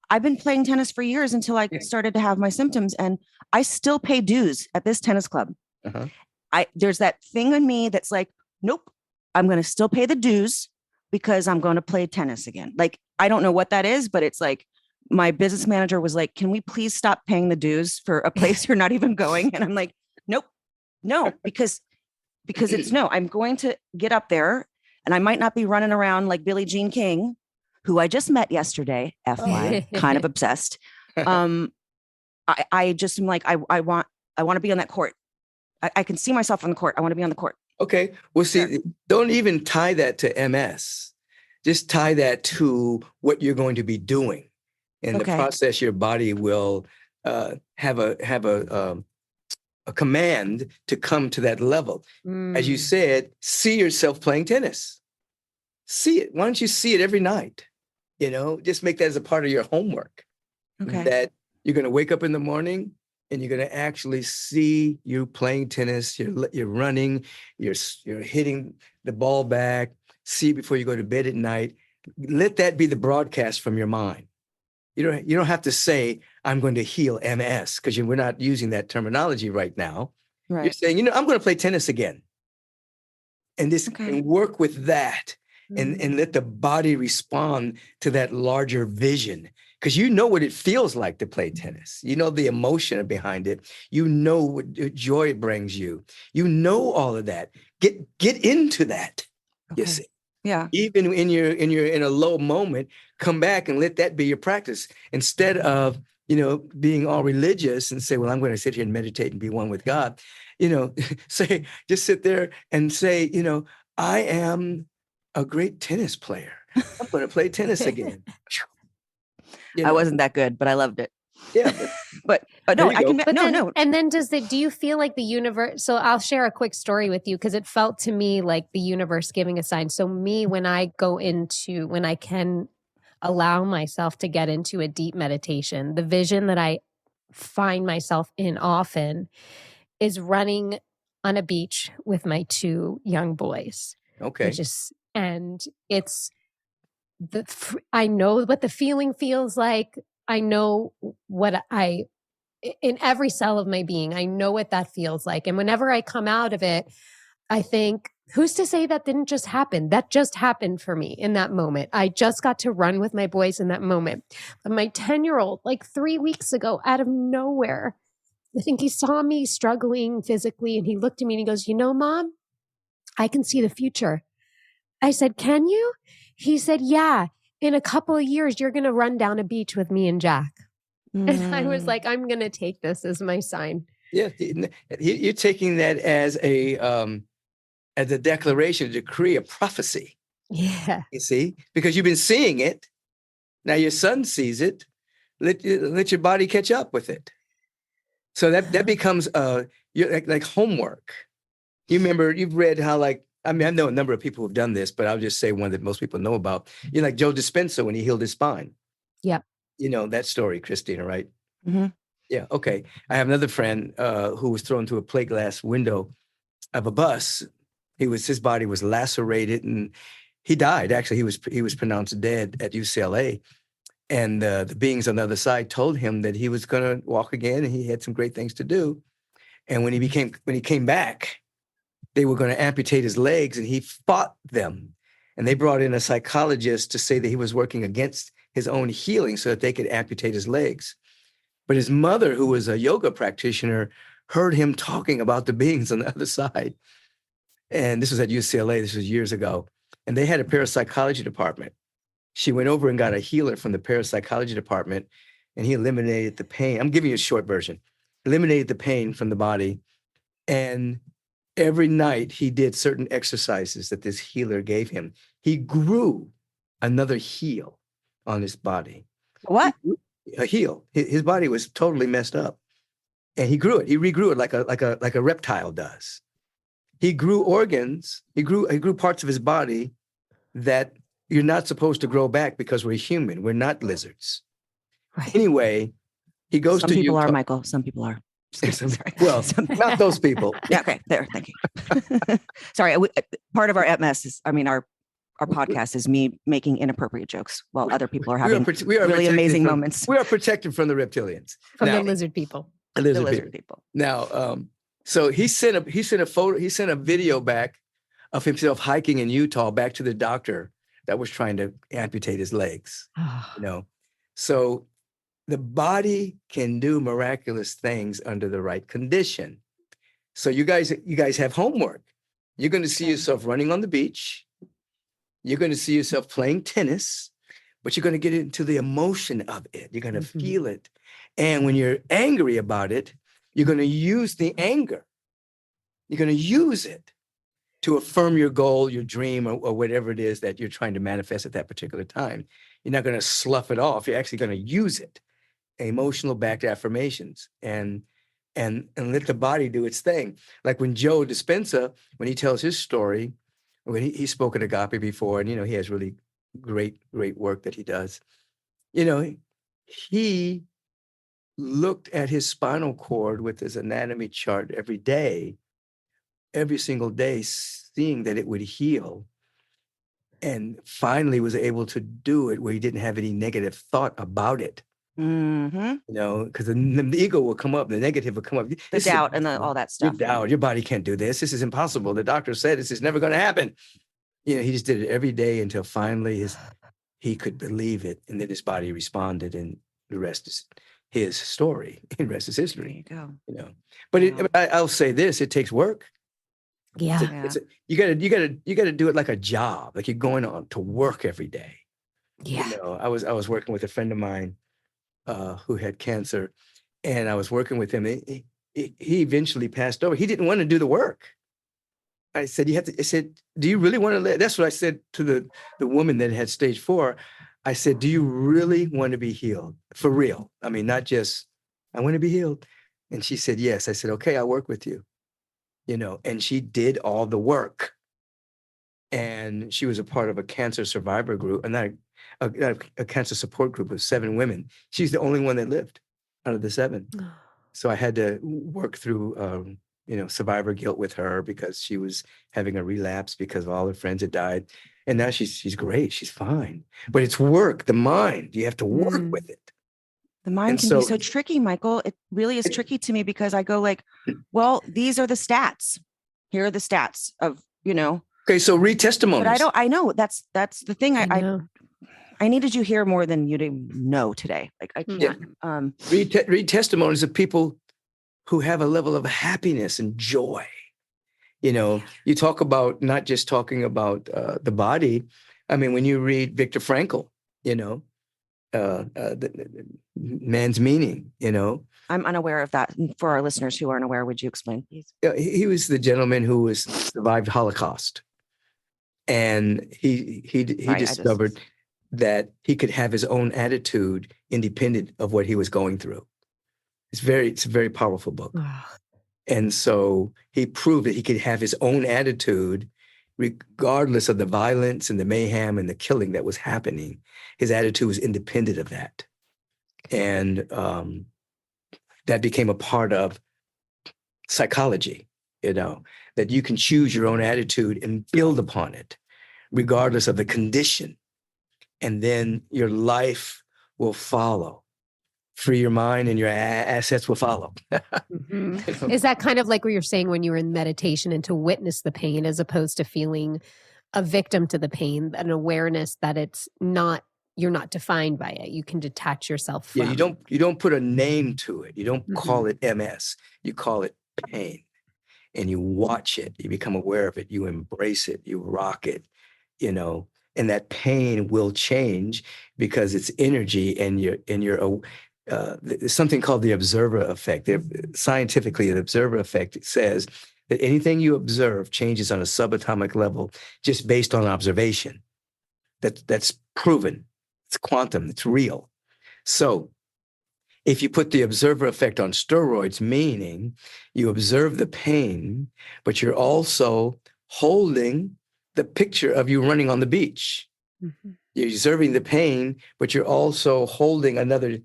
I've been playing tennis for years until I started to have my symptoms, and I still pay dues at this tennis club. Uh-huh. There's that thing in me that's like, nope, I'm going to still pay the dues because I'm going to play tennis again. Like, I don't know what that is, but it's like, my business manager was like, can we please stop paying the dues for a place you're not even going? And I'm like, nope, no, because it's no, I'm going to get up there, and I might not be running around like Billie Jean King, who I just met yesterday, FY, kind of obsessed. I just am like, I want to be on that court. I can see myself on the court. I want to be on the court. Okay. Well, see, don't even tie that to MS. Just tie that to what you're going to be doing. In the process, your body will have a command to come to that level. As you said, see yourself playing tennis. See it. Why don't you see it every night? Just make that as a part of your homework. Okay. That you're going to wake up in the morning and you're going to actually see you playing tennis. You're running. You're hitting the ball back. See it before you go to bed at night. Let that be the broadcast from your mind. You don't have to say, I'm going to heal MS, because we're not using that terminology right now. Right. You're saying, I'm going to play tennis again. And and work with that, and let the body respond to that larger vision. Because you know what it feels like to play tennis. You know the emotion behind it. You know what joy it brings you. You know all of that. Get into that. Okay. You see? Yeah. Even when you're in a low moment, come back and let that be your practice. Instead of, being all religious and say, well, I'm going to sit here and meditate and be one with God. Just sit there and say, I am a great tennis player. I'm going to play tennis again. I wasn't that good, but I loved it. Yeah. But no, I can. But no, then, no. And then do you feel like the universe? So I'll share a quick story with you, because it felt to me like the universe giving a sign. So when I can allow myself to get into a deep meditation, the vision that I find myself in often is running on a beach with my two young boys. Okay. And it's I know what the feeling feels like. I know in every cell of my being, I know what that feels like. And whenever I come out of it, I think, who's to say that didn't just happen? That just happened for me in that moment. I just got to run with my boys in that moment. But my 10-year-old, like 3 weeks ago, out of nowhere, I think he saw me struggling physically, and he looked at me and he goes, Mom, I can see the future. I said, can you? He said, yeah, in a couple of years, you're going to run down a beach with me and Jack. And I was like, I'm going to take this as my sign. Yeah. You're taking that as a declaration, a decree, a prophecy. Yeah. You see, because you've been seeing it. Now your son sees it. Let your body catch up with it. So that becomes like homework. You've read how, like, I know a number of people who've done this, but I'll just say one that most people know about. Like Joe Dispenza when he healed his spine. Yeah. That story, Christina, right? Mm-hmm. Yeah. Okay. I have another friend who was thrown through a plate glass window of a bus. His body was lacerated and he died. Actually, he was pronounced dead at UCLA. And the beings on the other side told him that he was going to walk again and he had some great things to do. And when he came back, they were going to amputate his legs, and he fought them. And they brought in a psychologist to say that he was working against his own healing so that they could amputate his legs. But his mother, who was a yoga practitioner, heard him talking about the beings on the other side. And this was at UCLA. This was years ago. And they had a parapsychology department. She went over and got a healer from the parapsychology department, and he eliminated the pain. I'm giving you a short version. Eliminated the pain from the body. And every night he did certain exercises that this healer gave him. He grew another heel on his body. What? A heel. His body was totally messed up. And he grew it. He regrew it like a reptile does. He grew organs. He grew parts of his body that you're not supposed to grow back because we're human. We're not lizards. Right. Anyway, he goes Some to people Utah. are, Michael. Some people are. Sorry. Well, not those people. Yeah. Okay. There. Thank you. Sorry. Part of our MS is, our podcast is me making inappropriate jokes while other people are having really amazing moments. We are protected from the reptilians. From the lizard people. The lizard people. Now, so he sent a video back of himself hiking in Utah back to the doctor that was trying to amputate his legs. So the body can do miraculous things under the right condition. So you guys have homework. You're going to see yourself running on the beach. You're going to see yourself playing tennis, but you're going to get into the emotion of it. You're going to feel it. And when you're angry about it, you're going to use the anger. You're going to use it to affirm your goal, your dream, or whatever it is that you're trying to manifest at that particular time. You're not going to slough it off. You're actually going to use it. Emotional backed affirmations and let the body do its thing. Like when Joe Dispenza, when he tells his story, when he spoke at Agape before, and he has really great work that he does. He looked at his spinal cord with his anatomy chart every single day, seeing that it would heal, and finally was able to do it where he didn't have any negative thought about it. Because the ego will come up, the negative will come up. The doubt and all that stuff. Your doubt, your body can't do this. This is impossible. The doctor said this is never going to happen. He just did it every day until finally he could believe it. And then his body responded, and the rest is his story. The rest is history. There you go. But I'll say this, it takes work. Yeah. You gotta do it like a job, like you're going on to work every day. Yeah. I was working with a friend of mine who had cancer, and I was working with him. He eventually passed over. He didn't want to do the work. I said, do you really want to live? That's what I said to the woman that had stage 4. I said, do you really want to be healed? For real. Not just, I want to be healed. And she said, yes. I said, okay, I'll work with you. And she did all the work. And she was a part of a cancer survivor group, and not a cancer support group of 7 women. She's the only one that lived out of the 7. So I had to work through, survivor guilt with her because she was having a relapse because all her friends had died. And now she's great. She's fine. But it's work, the mind. You have to work with it. The mind can be so tricky, Michael. It really is tricky to me because I go like, well, these are the stats. Here are the stats of, Okay, so read testimonies. But I know that's the thing. I needed you here more than you didn't know today. Like I can't. Read testimonies of people who have a level of happiness and joy. You talk about not just talking about the body. When you read Viktor Frankl, the man's meaning, I'm unaware of that. For our listeners who aren't aware, would you explain, please? He was the gentleman who survived Holocaust. And he discovered that he could have his own attitude independent of what he was going through. It's a very powerful book. And so he proved that he could have his own attitude regardless of the violence and the mayhem and the killing that was happening. His attitude was independent of that. And that became a part of psychology, that you can choose your own attitude and build upon it, regardless of the condition. And then your life will follow. Free your mind and your assets will follow. Is that kind of like what you're saying when you were in meditation and to witness the pain as opposed to feeling a victim to the pain, an awareness that you're not defined by it. You can detach yourself from. Yeah, you don't put a name to it. You don't call Mm-hmm. it MS. You call it pain. And you watch it. You become aware of it. You embrace it. You rock it, and that pain will change because it's energy, and there's something called the observer effect. Scientifically, the observer effect says that anything you observe changes on a subatomic level just based on observation. That's proven. It's quantum. It's real. So if you put the observer effect on steroids, meaning you observe the pain, but you're also holding the picture of you running on the beach. Mm-hmm. You're observing the pain, but you're also holding another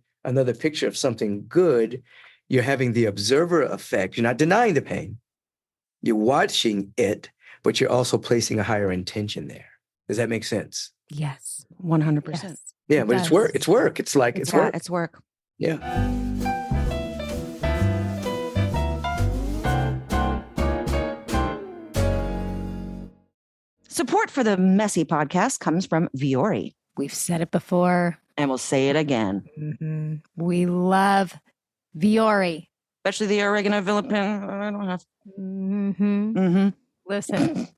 picture of something good. You're having the observer effect. You're not denying the pain. You're watching it, but you're also placing a higher intention there. Does that make sense? Yes. 100%. Yes, yeah, but it's work. It's work. It's work. It's work. Yeah. Support for the Messy podcast comes from Vuori. We've said it before. And we'll say it again. Mm-hmm. We love Vuori. Especially the oregano vilipin. I don't have. Mm-hmm. Mm-hmm. Listen,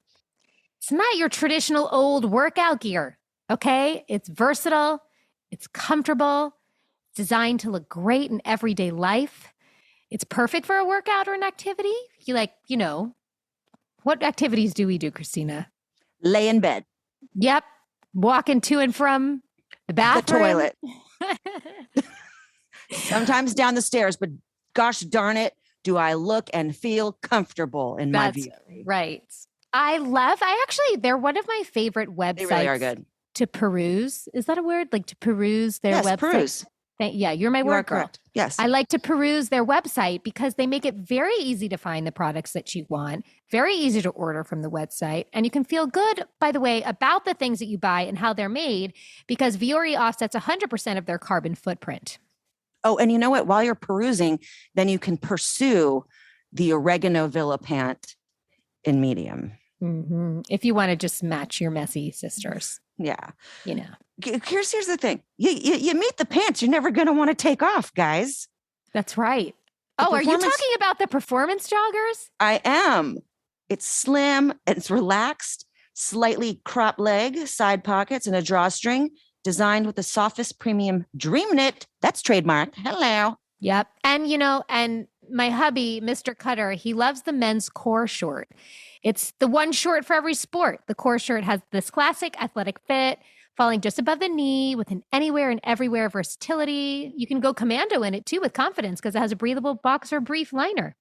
it's not your traditional old workout gear, okay? It's versatile. It's comfortable. Designed to look great in everyday life. It's perfect for a workout or an activity. What activities do we do, Christina? Lay in bed. Yep. Walking to and from the bathroom. The toilet. Sometimes down the stairs, but gosh darn it, do I look and feel comfortable in my view. Right. They're one of my favorite websites. They really are good. To peruse. Is that a word? Like to peruse their website? Peruse. Yeah, you're my word girl. Correct. Yes. I like to peruse their website because they make it very easy to find the products that you want, very easy to order from the website. And you can feel good, by the way, about the things that you buy and how they're made because Vuori offsets 100% of their carbon footprint. Oh, and you know what? While you're perusing, then you can pursue the oregano vilipant in medium. Mm-hmm. If you want to just match your messy sisters. Yeah. Here's the thing. You meet the pants you're never going to want to take off, guys. That's right. Are you talking about the performance joggers? I am. It's slim, it's relaxed, slightly cropped leg, side pockets, and a drawstring designed with the softest premium dream knit. That's trademarked. Hello. Yep. And my hubby, Mr. Cutter, he loves the men's core short. It's the one short for every sport. The core shirt has this classic athletic fit, falling just above the knee with an anywhere and everywhere versatility. You can go commando in it too with confidence because it has a breathable boxer brief liner.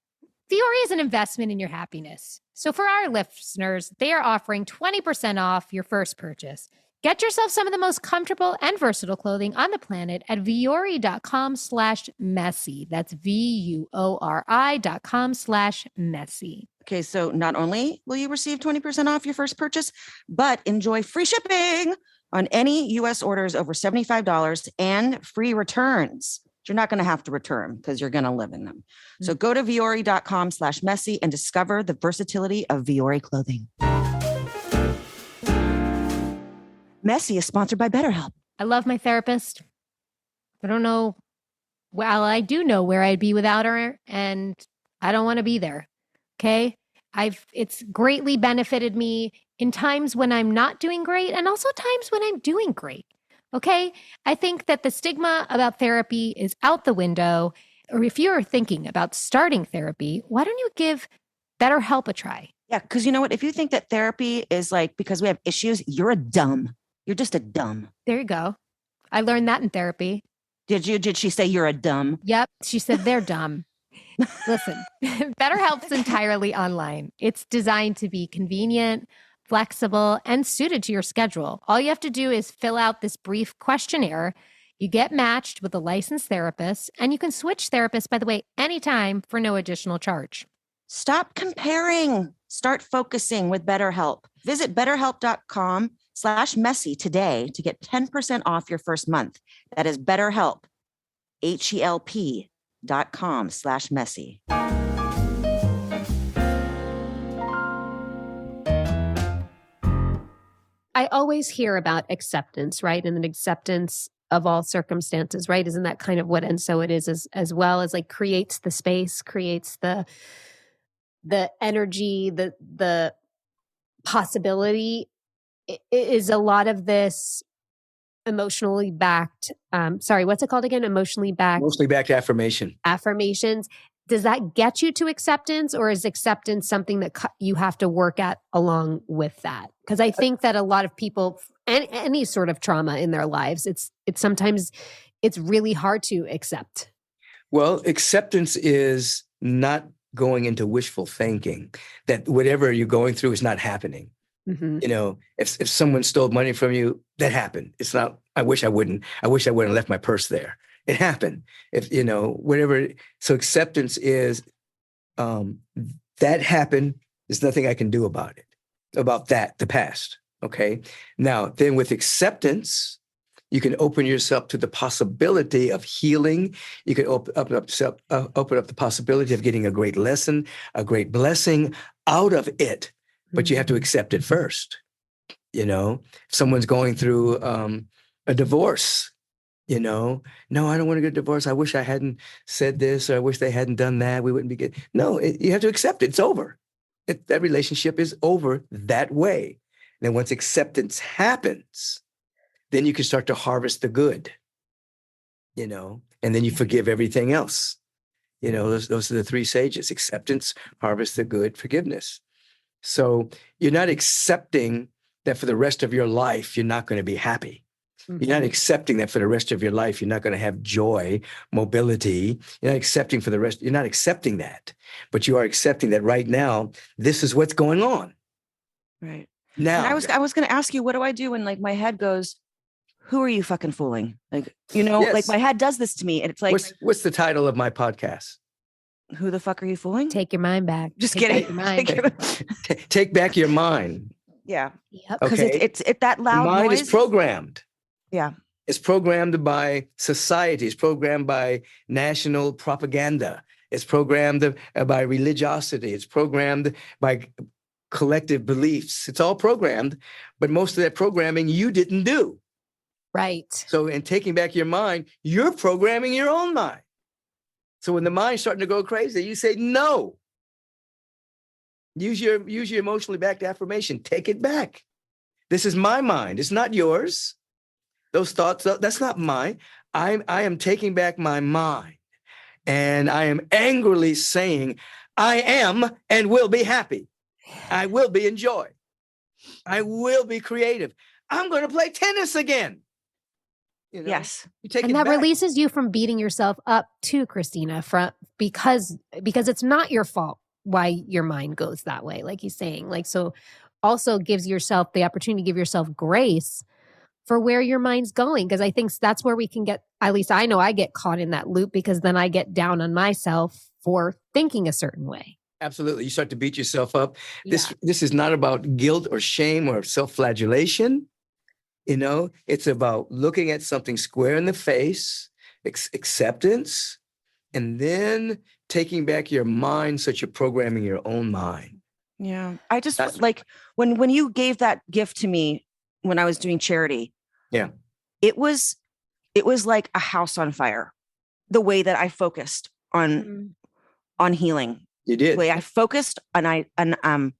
Vuori is an investment in your happiness. So for our listeners, they are offering 20% off your first purchase. Get yourself some of the most comfortable and versatile clothing on the planet at vuori.com/messy. That's VUORI.com/messy. Okay, so not only will you receive 20% off your first purchase, but enjoy free shipping on any U.S. orders over $75 and free returns. You're not going to have to return because you're going to live in them. So go to vuori.com/messy and discover the versatility of Vuori clothing. Messy is sponsored by BetterHelp. I love my therapist. I don't know. Well, I do know where I'd be without her, and I don't want to be there. Okay. It's greatly benefited me in times when I'm not doing great and also times when I'm doing great. Okay. I think that the stigma about therapy is out the window. Or if you're thinking about starting therapy, why don't you give BetterHelp a try? Yeah. Because you know what? If you think that therapy is like, because we have issues, you're a dumb. You're just a dumb. There you go. I learned that in therapy. Did she say you're a dumb? Yep. She said they're dumb. Listen, BetterHelp's entirely online. It's designed to be convenient, flexible, and suited to your schedule. All you have to do is fill out this brief questionnaire. You get matched with a licensed therapist, and you can switch therapists, by the way, anytime for no additional charge. Stop comparing. Start focusing with BetterHelp. Visit BetterHelp.com/messy today to get 10% off your first month. That is BetterHelp, HELP.com/messy. I always hear about acceptance, right? And an acceptance of all circumstances, right? Isn't that kind of what And So It is as well, as like creates the space, creates the energy, the possibility. It is a lot of this emotionally backed, what's it called again? Emotionally backed affirmations. Does that get you to acceptance, or is acceptance something that you have to work at along with that? Because I think that a lot of people, any sort of trauma in their lives, it's sometimes it's really hard to accept. Well, acceptance is not going into wishful thinking that whatever you're going through is not happening. Mm-hmm. You know, if someone stole money from you, that happened. It's not, I wish I wouldn't have left my purse there. It happened. If, you know, whatever. So acceptance is, that happened. There's nothing I can do about it, about that, the past. Okay. Now, then with acceptance, you can open yourself to the possibility of healing. You can open up the possibility of getting a great lesson, a great blessing out of it. But you have to accept it first. You know, if someone's going through a divorce, you know, no, I don't want to get a divorce. I wish I hadn't said this, or I wish they hadn't done that. We wouldn't be good. No, you have to accept it. It's over. That relationship is over that way. And then once acceptance happens, then you can start to harvest the good, you know, and then you forgive everything else. You know, those are the three sages: acceptance, harvest the good, forgiveness. So you're not accepting that for the rest of your life, you're not going to be happy. Mm-hmm. You're not accepting that for the rest of your life, you're not going to have joy, mobility. You're not accepting you're not accepting that, but you are accepting that right now, this is what's going on. Right. Now, and I was going to ask you, what do I do when like my head goes, who are you fucking fooling? Like, you know, yes. Like my head does this to me, and it's like, what's the title of my podcast? Who the fuck are you fooling? Take your mind back. Just kidding. Take back your mind. Yeah. Yep. Because it's that loud the mind noise is programmed. Yeah. It's programmed by society. It's programmed by national propaganda. It's programmed by religiosity. It's programmed by collective beliefs. It's all programmed, but most of that programming you didn't do. Right. So in taking back your mind, you're programming your own mind. So when the mind's starting to go crazy, you say, no. Use your emotionally backed affirmation. Take it back. This is my mind. It's not yours. Those thoughts, that's not mine. I am taking back my mind. And I am angrily saying, I am and will be happy. I will be in joy. I will be creative. I'm going to play tennis again. You know, yes. You take and it that back. releases you from beating yourself up too, Christina, because it's not your fault why your mind goes that way, like he's saying. Like, so also gives yourself the opportunity to give yourself grace for where your mind's going. Because I think that's where we can get, at least I know I get caught in that loop, because then I get down on myself for thinking a certain way. Absolutely. You start to beat yourself up. This is not about guilt or shame or self-flagellation. You know, it's about looking at something square in the face, acceptance, and then taking back your mind so that you're programming your own mind. Yeah. I just like when you gave that gift to me when I was doing charity. Yeah. It was like a house on fire. The way that I focused on healing. You did. The way I focused, and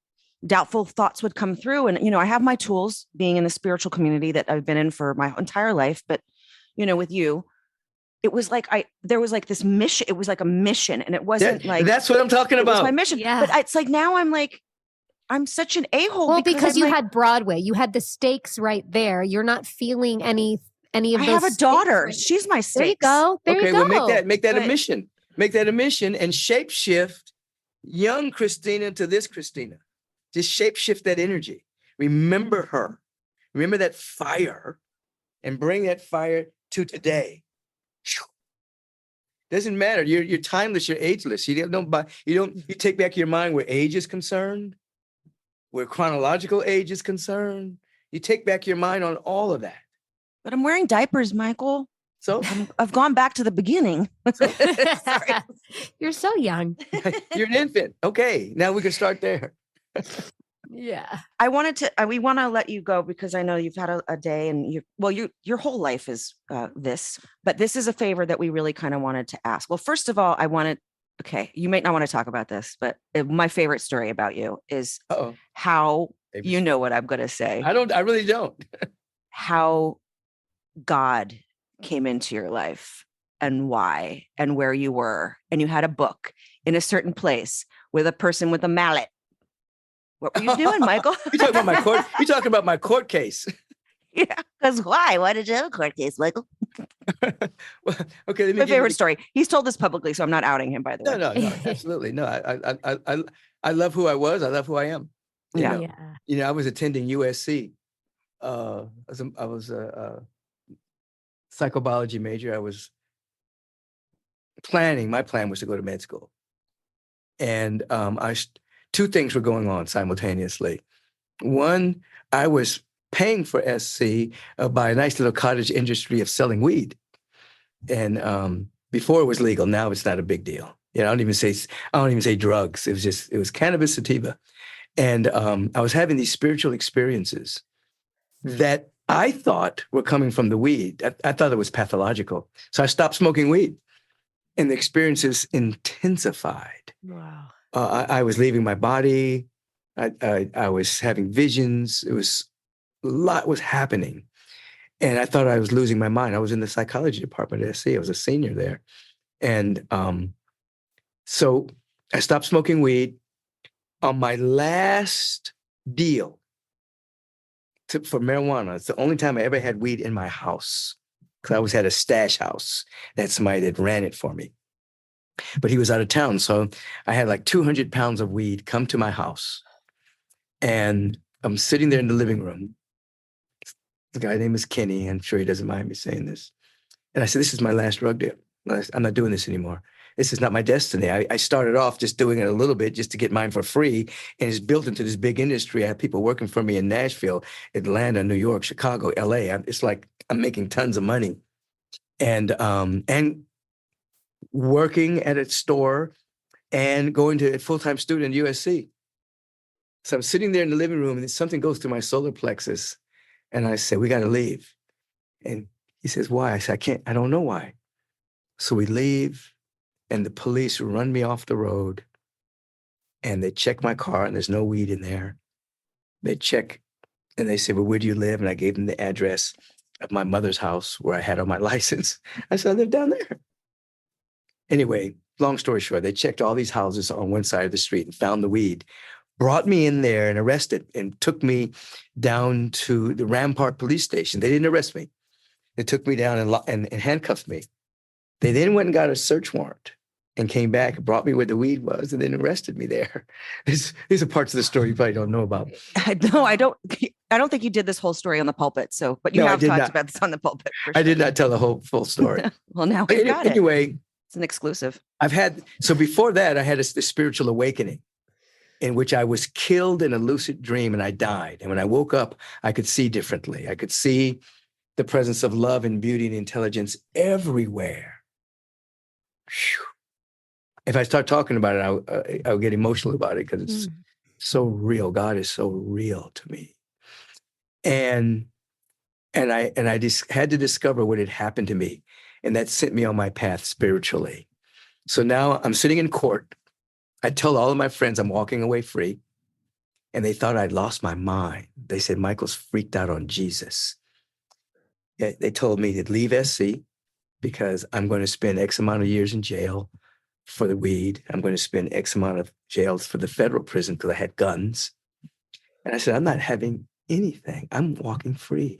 doubtful thoughts would come through. And, you know, I have my tools being in the spiritual community that I've been in for my entire life. But, you know, with you, it was like there was like this mission. It was like a mission, and it wasn't that's what I'm talking about. It was my mission. Yeah. But it's like now I'm such an a-hole. Well, because you had Broadway, you had the stakes right there. You're not feeling any of those. I have a daughter. Right. She's my stakes. There you go. There you go. Well, make that a mission. Make that a mission and shapeshift young Christina to this Christina. Just shapeshift that energy. Remember her. Remember that fire, and bring that fire to today. Doesn't matter. You're timeless. You're ageless. You take back your mind where age is concerned, where chronological age is concerned. You take back your mind on all of that. But I'm wearing diapers, Michael. So I've gone back to the beginning. Sorry. You're so young. You're an infant. Okay, now we can start there. Yeah. I wanted to, we want to let you go because I know you've had a day and your whole life is this, but this is a favor that we really kind of wanted to ask. Well, first of all, okay, you might not want to talk about this, but my favorite story about you is how, you know what I'm going to say. I really don't. How God came into your life and why and where you were. And you had a book in a certain place with a person with a mallet. What were you doing, Michael? You're talking about my court case. Yeah, because why? Why did you have a court case, Michael? Well, okay, my favorite story. He's told this publicly, so I'm not outing him. By the way, no, absolutely no. I love who I was. I love who I am. You know, I was attending USC. I was a psychobiology major. I was my plan was to go to med school, and two things were going on simultaneously. One, I was paying for SC by a nice little cottage industry of selling weed. And before it was legal, now it's not a big deal. You know, I don't even say drugs. It was cannabis sativa. And I was having these spiritual experiences that I thought were coming from the weed. I thought it was pathological. So I stopped smoking weed, and the experiences intensified. Wow. I was leaving my body. I was having visions. A lot was happening. And I thought I was losing my mind. I was in the psychology department at SC. I was a senior there. And so I stopped smoking weed. On my last deal for marijuana, it's the only time I ever had weed in my house, because I always had a stash house that somebody that ran it for me. But he was out of town. So I had like 200 pounds of weed come to my house. And I'm sitting there in the living room. The guy name is Kenny. I'm sure he doesn't mind me saying this. And I said, this is my last drug deal. I'm not doing this anymore. This is not my destiny. I started off just doing it a little bit just to get mine for free. And it's built into this big industry. I have people working for me in Nashville, Atlanta, New York, Chicago, LA. It's like I'm making tons of money. And working at a store and going to a full-time student at USC. So I'm sitting there in the living room and something goes through my solar plexus. And I said, we got to leave. And he says, why? I said, I don't know why. So we leave, and the police run me off the road, and they check my car, and there's no weed in there. They check, and they say, well, where do you live? And I gave them the address of my mother's house where I had on my license. I said, I live down there. Anyway, long story short, they checked all these houses on one side of the street and found the weed, brought me in there and arrested, and took me down to the Rampart police station. They didn't arrest me. They took me down and handcuffed me. They then went and got a search warrant and came back and brought me where the weed was and then arrested me there. These are parts of the story you probably don't know about. No, I don't think you did this whole story on the pulpit. So, but you have talked about this on the pulpit. For sure. I did not tell the full story. Well, now we've got it. Anyway, it's an exclusive. So before that, I had this spiritual awakening in which I was killed in a lucid dream and I died. And when I woke up, I could see differently. I could see the presence of love and beauty and intelligence everywhere. Whew. If I start talking about it, I'll get emotional about it because it's so real. God is so real to me. And I just had to discover what had happened to me. And that sent me on my path spiritually. So now I'm sitting in court. I tell all of my friends I'm walking away free. And they thought I'd lost my mind. They said, Michael's freaked out on Jesus. They told me to leave SC because I'm going to spend X amount of years in jail for the weed. I'm going to spend X amount of jails for the federal prison because I had guns. And I said, I'm not having anything. I'm walking free.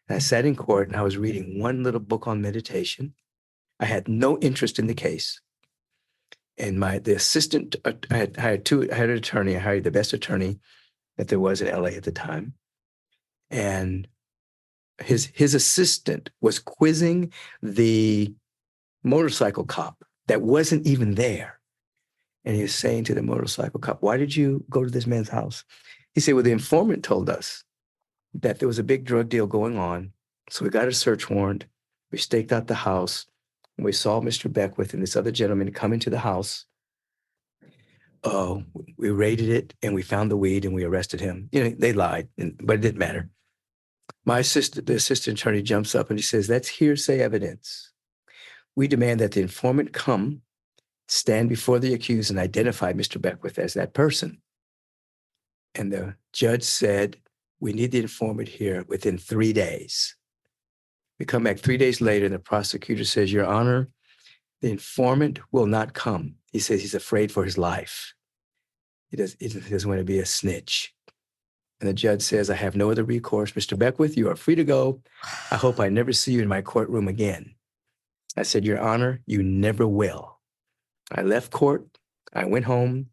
And I sat in court and I was reading one little book on meditation. I had no interest in the case. And the assistant, I had an attorney. I hired the best attorney that there was in LA at the time. And his assistant was quizzing the motorcycle cop that wasn't even there. And he was saying to the motorcycle cop, why did you go to this man's house? He said, well, the informant told us that there was a big drug deal going on. So we got a search warrant. We staked out the house. And we saw Mr. Beckwith and this other gentleman come into the house. Oh, we raided it and we found the weed and we arrested him. They lied, but it didn't matter. The assistant attorney jumps up and he says, that's hearsay evidence. We demand that the informant come, stand before the accused and identify Mr. Beckwith as that person. And the judge said, we need the informant here within 3 days. We come back 3 days later and the prosecutor says, Your Honor, the informant will not come. He says he's afraid for his life. He doesn't want to be a snitch. And the judge says, I have no other recourse. Mr. Beckwith, you are free to go. I hope I never see you in my courtroom again. I said, Your Honor, you never will. I left court. I went home.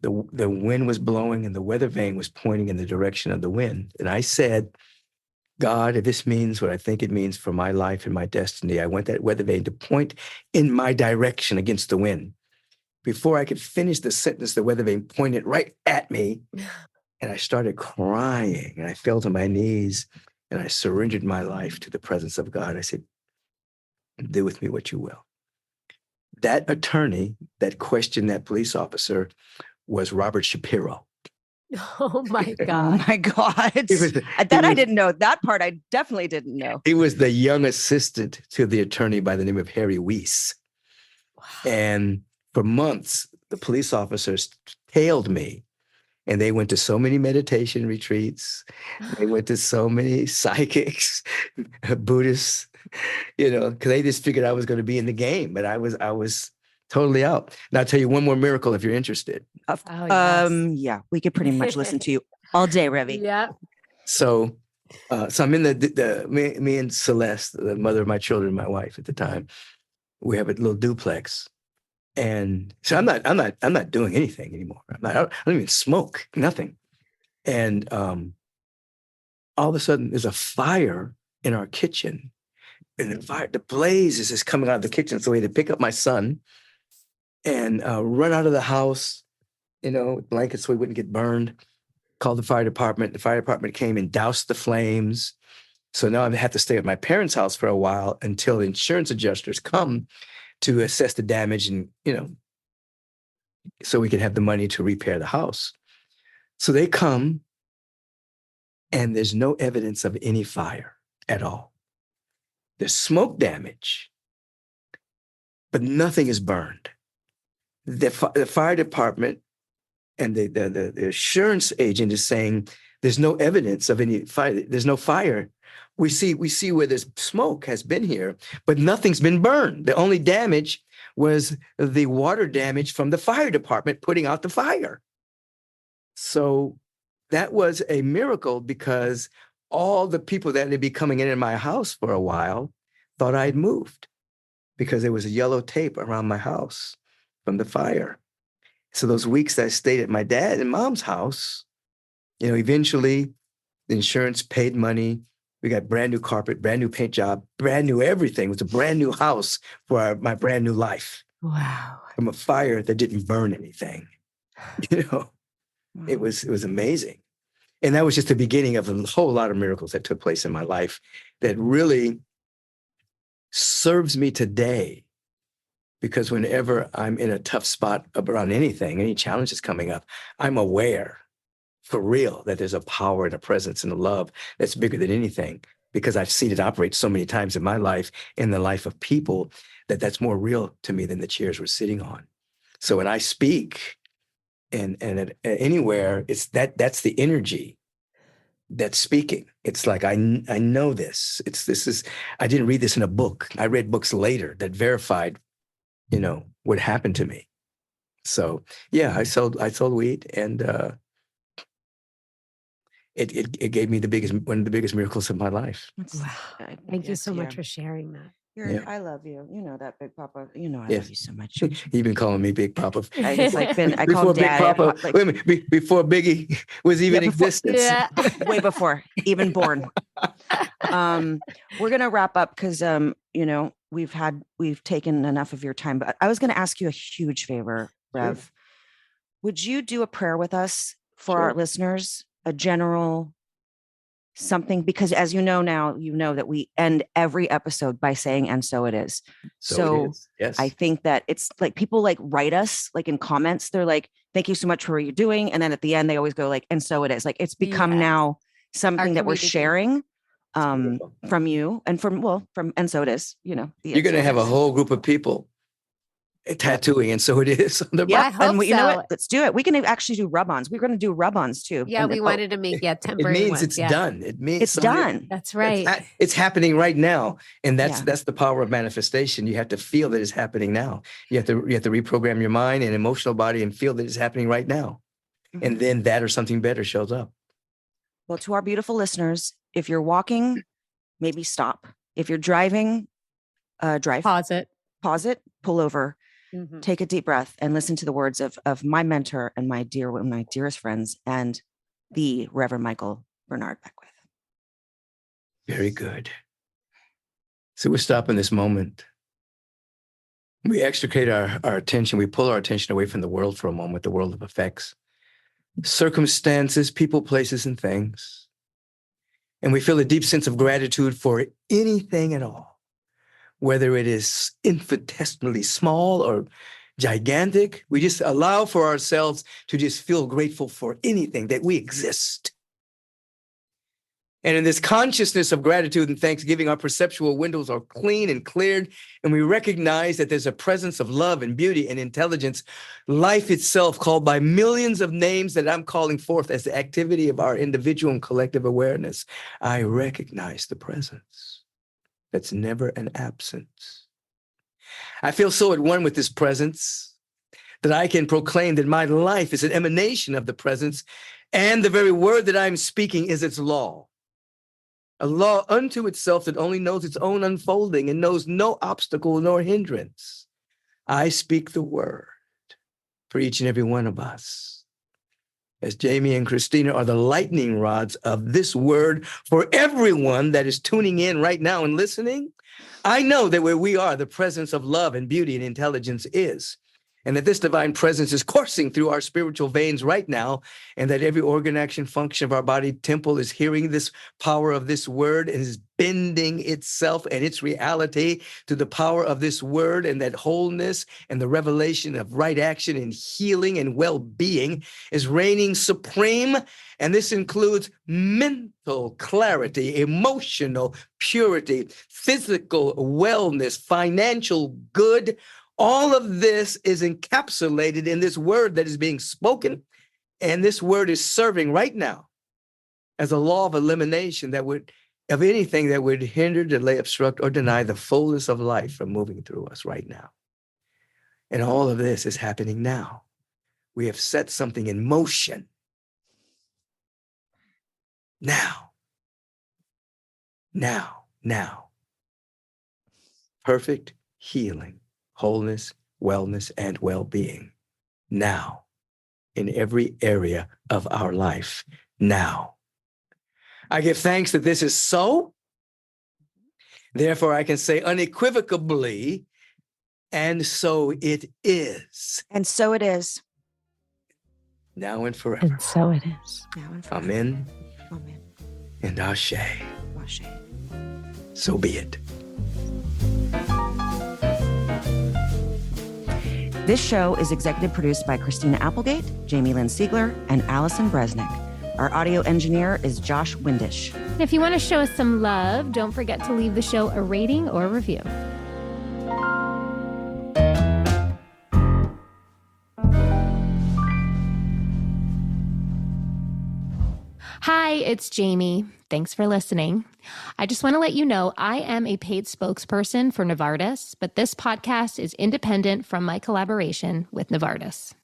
The wind was blowing and the weather vane was pointing in the direction of the wind. And I said, God, if this means what I think it means for my life and my destiny, I want that weather vane to point in my direction against the wind. Before I could finish the sentence, the weather vane pointed right at me. And I started crying and I fell to my knees and I surrendered my life to the presence of God. I said, do with me what you will. That attorney that questioned that police officer was Robert Shapiro. Oh my Oh God. my God. I didn't know. That part I definitely didn't know. He was the young assistant to the attorney by the name of Harry Weiss. Wow. And for months, the police officers tailed me. And they went to so many meditation retreats. They went to so many psychics, Buddhists, because they just figured I was going to be in the game, but I was totally out. Now I'll tell you one more miracle if you're interested. Yeah, we could pretty much listen to you all day, Revy. Yeah. So I'm in me and Celeste, the mother of my children, my wife at the time, we have a little duplex. And so I'm not doing anything anymore. I don't even smoke, nothing. And all of a sudden there's a fire in our kitchen. And the blaze is just coming out of the kitchen. So we had to pick up my son and run out of the house, blankets so we wouldn't get burned. Called the fire department. The fire department came and doused the flames. So now I have to stay at my parents' house for a while until the insurance adjusters come to assess the damage and, so we can have the money to repair the house. So they come and there's no evidence of any fire at all. There's smoke damage, but nothing is burned. The fire department and the insurance agent is saying there's no evidence of any fire. There's no fire. We see where there's smoke has been here, but nothing's been burned. The only damage was the water damage from the fire department putting out the fire. So that was a miracle because all the people that had been coming in my house for a while thought I'd moved because there was a yellow tape around my house from the fire. So those weeks that I stayed at my dad and mom's house, eventually the insurance paid money. We got brand new carpet, brand new paint job, brand new everything. It was a brand new house for my brand new life. Wow. From a fire that didn't burn anything. It was amazing. And that was just the beginning of a whole lot of miracles that took place in my life that really serves me today. Because whenever I'm in a tough spot around anything, any challenges coming up, I'm aware for real that there's a power and a presence and a love that's bigger than anything, because I've seen it operate so many times in my life, in the life of people, that's more real to me than the chairs we're sitting on. So when I speak and anywhere, it's that's the energy that's speaking. It's like, I know this. I didn't read this in a book. I read books later that verified, what happened to me. So yeah, I sold weed and, it gave me one of the biggest miracles of my life. Wow. Thank you so much for sharing that. I love you. You know that, Big Papa. I Yes. love you so much. You've been calling me Big Papa. I call Big Dad. Papa. Wait a minute, before Biggie was even in existence. Yeah. Way before, even born. We're gonna wrap up because we've taken enough of your time. But I was gonna ask you a huge favor, Rev. Sure. Would you do a prayer with us for Sure. our listeners? A general something, because as you know now, you know that we end every episode by saying, and so it is. So it is. Yes. I think that it's like people like write us like in comments, they're like, thank you so much for what you're doing. And then at the end, they always go like, and so it is. Like it's become now something that we're sharing from you and from, and so it is, you know. You're going to have a whole group of people tattooing, and so it is. I hope and you know what? Let's do it. We can actually do rub-ons. We're going to do rub-ons too. Yeah, we wanted to make temporary. It means ones, it's done. It means it's done. That's right. It's happening right now, and that's the power of manifestation. You have to feel that it's happening now. You have to reprogram your mind and emotional body and feel that it's happening right now, and then that or something better shows up. Well, to our beautiful listeners, if you're walking, maybe stop. If you're driving, drive. Pause it. Pull over. Take a deep breath and listen to the words of my mentor and my dearest friends and the Reverend Michael Beckwith. Very good. So we're stopping this moment. We extricate our attention. We pull our attention away from the world for a moment, the world of effects, circumstances, people, places, and things. And we feel a deep sense of gratitude for anything at all, whether it is infinitesimally small or gigantic. We just allow for ourselves to just feel grateful for anything, that we exist. And in this consciousness of gratitude and thanksgiving, our perceptual windows are clean and cleared, and we recognize that there's a presence of love and beauty and intelligence, life itself called by millions of names that I'm calling forth as the activity of our individual and collective awareness. I recognize the presence that's never an absence. I feel so at one with this presence that I can proclaim that my life is an emanation of the presence, and the very word that I'm speaking is its law. A law unto itself that only knows its own unfolding and knows no obstacle nor hindrance. I speak the word for each and every one of us, as Jamie and Christina are the lightning rods of this word for everyone that is tuning in right now and listening. I know that where we are, the presence of love and beauty and intelligence is, and that this divine presence is coursing through our spiritual veins right now, and that every organ, action, function of our body temple is hearing this power of this word and is bending itself and its reality to the power of this word, and that wholeness and the revelation of right action and healing and well-being is reigning supreme. And this includes mental clarity, emotional purity, physical wellness, financial good. All of this is encapsulated in this word that is being spoken, and this word is serving right now as a law of elimination of anything that would hinder, delay, obstruct, or deny the fullness of life from moving through us right now. And all of this is happening now. We have set something in motion. Now. Perfect healing, wholeness, wellness, and well-being. Now, in every area of our life. Now. I give thanks that this is so. Therefore, I can say unequivocally, and so it is. And so it is. Now and forever. And so it is. Now and forever. Amen. Amen. And Ashe. Ashe. So be it. This show is executive produced by Christina Applegate, Jamie-Lynn Sigler, and Allison Bresnick. Our audio engineer is Josh Windisch. And if you want to show us some love, don't forget to leave the show a rating or review. Hi, it's Jamie. Thanks for listening. I just want to let you know I am a paid spokesperson for Novartis, but this podcast is independent from my collaboration with Novartis.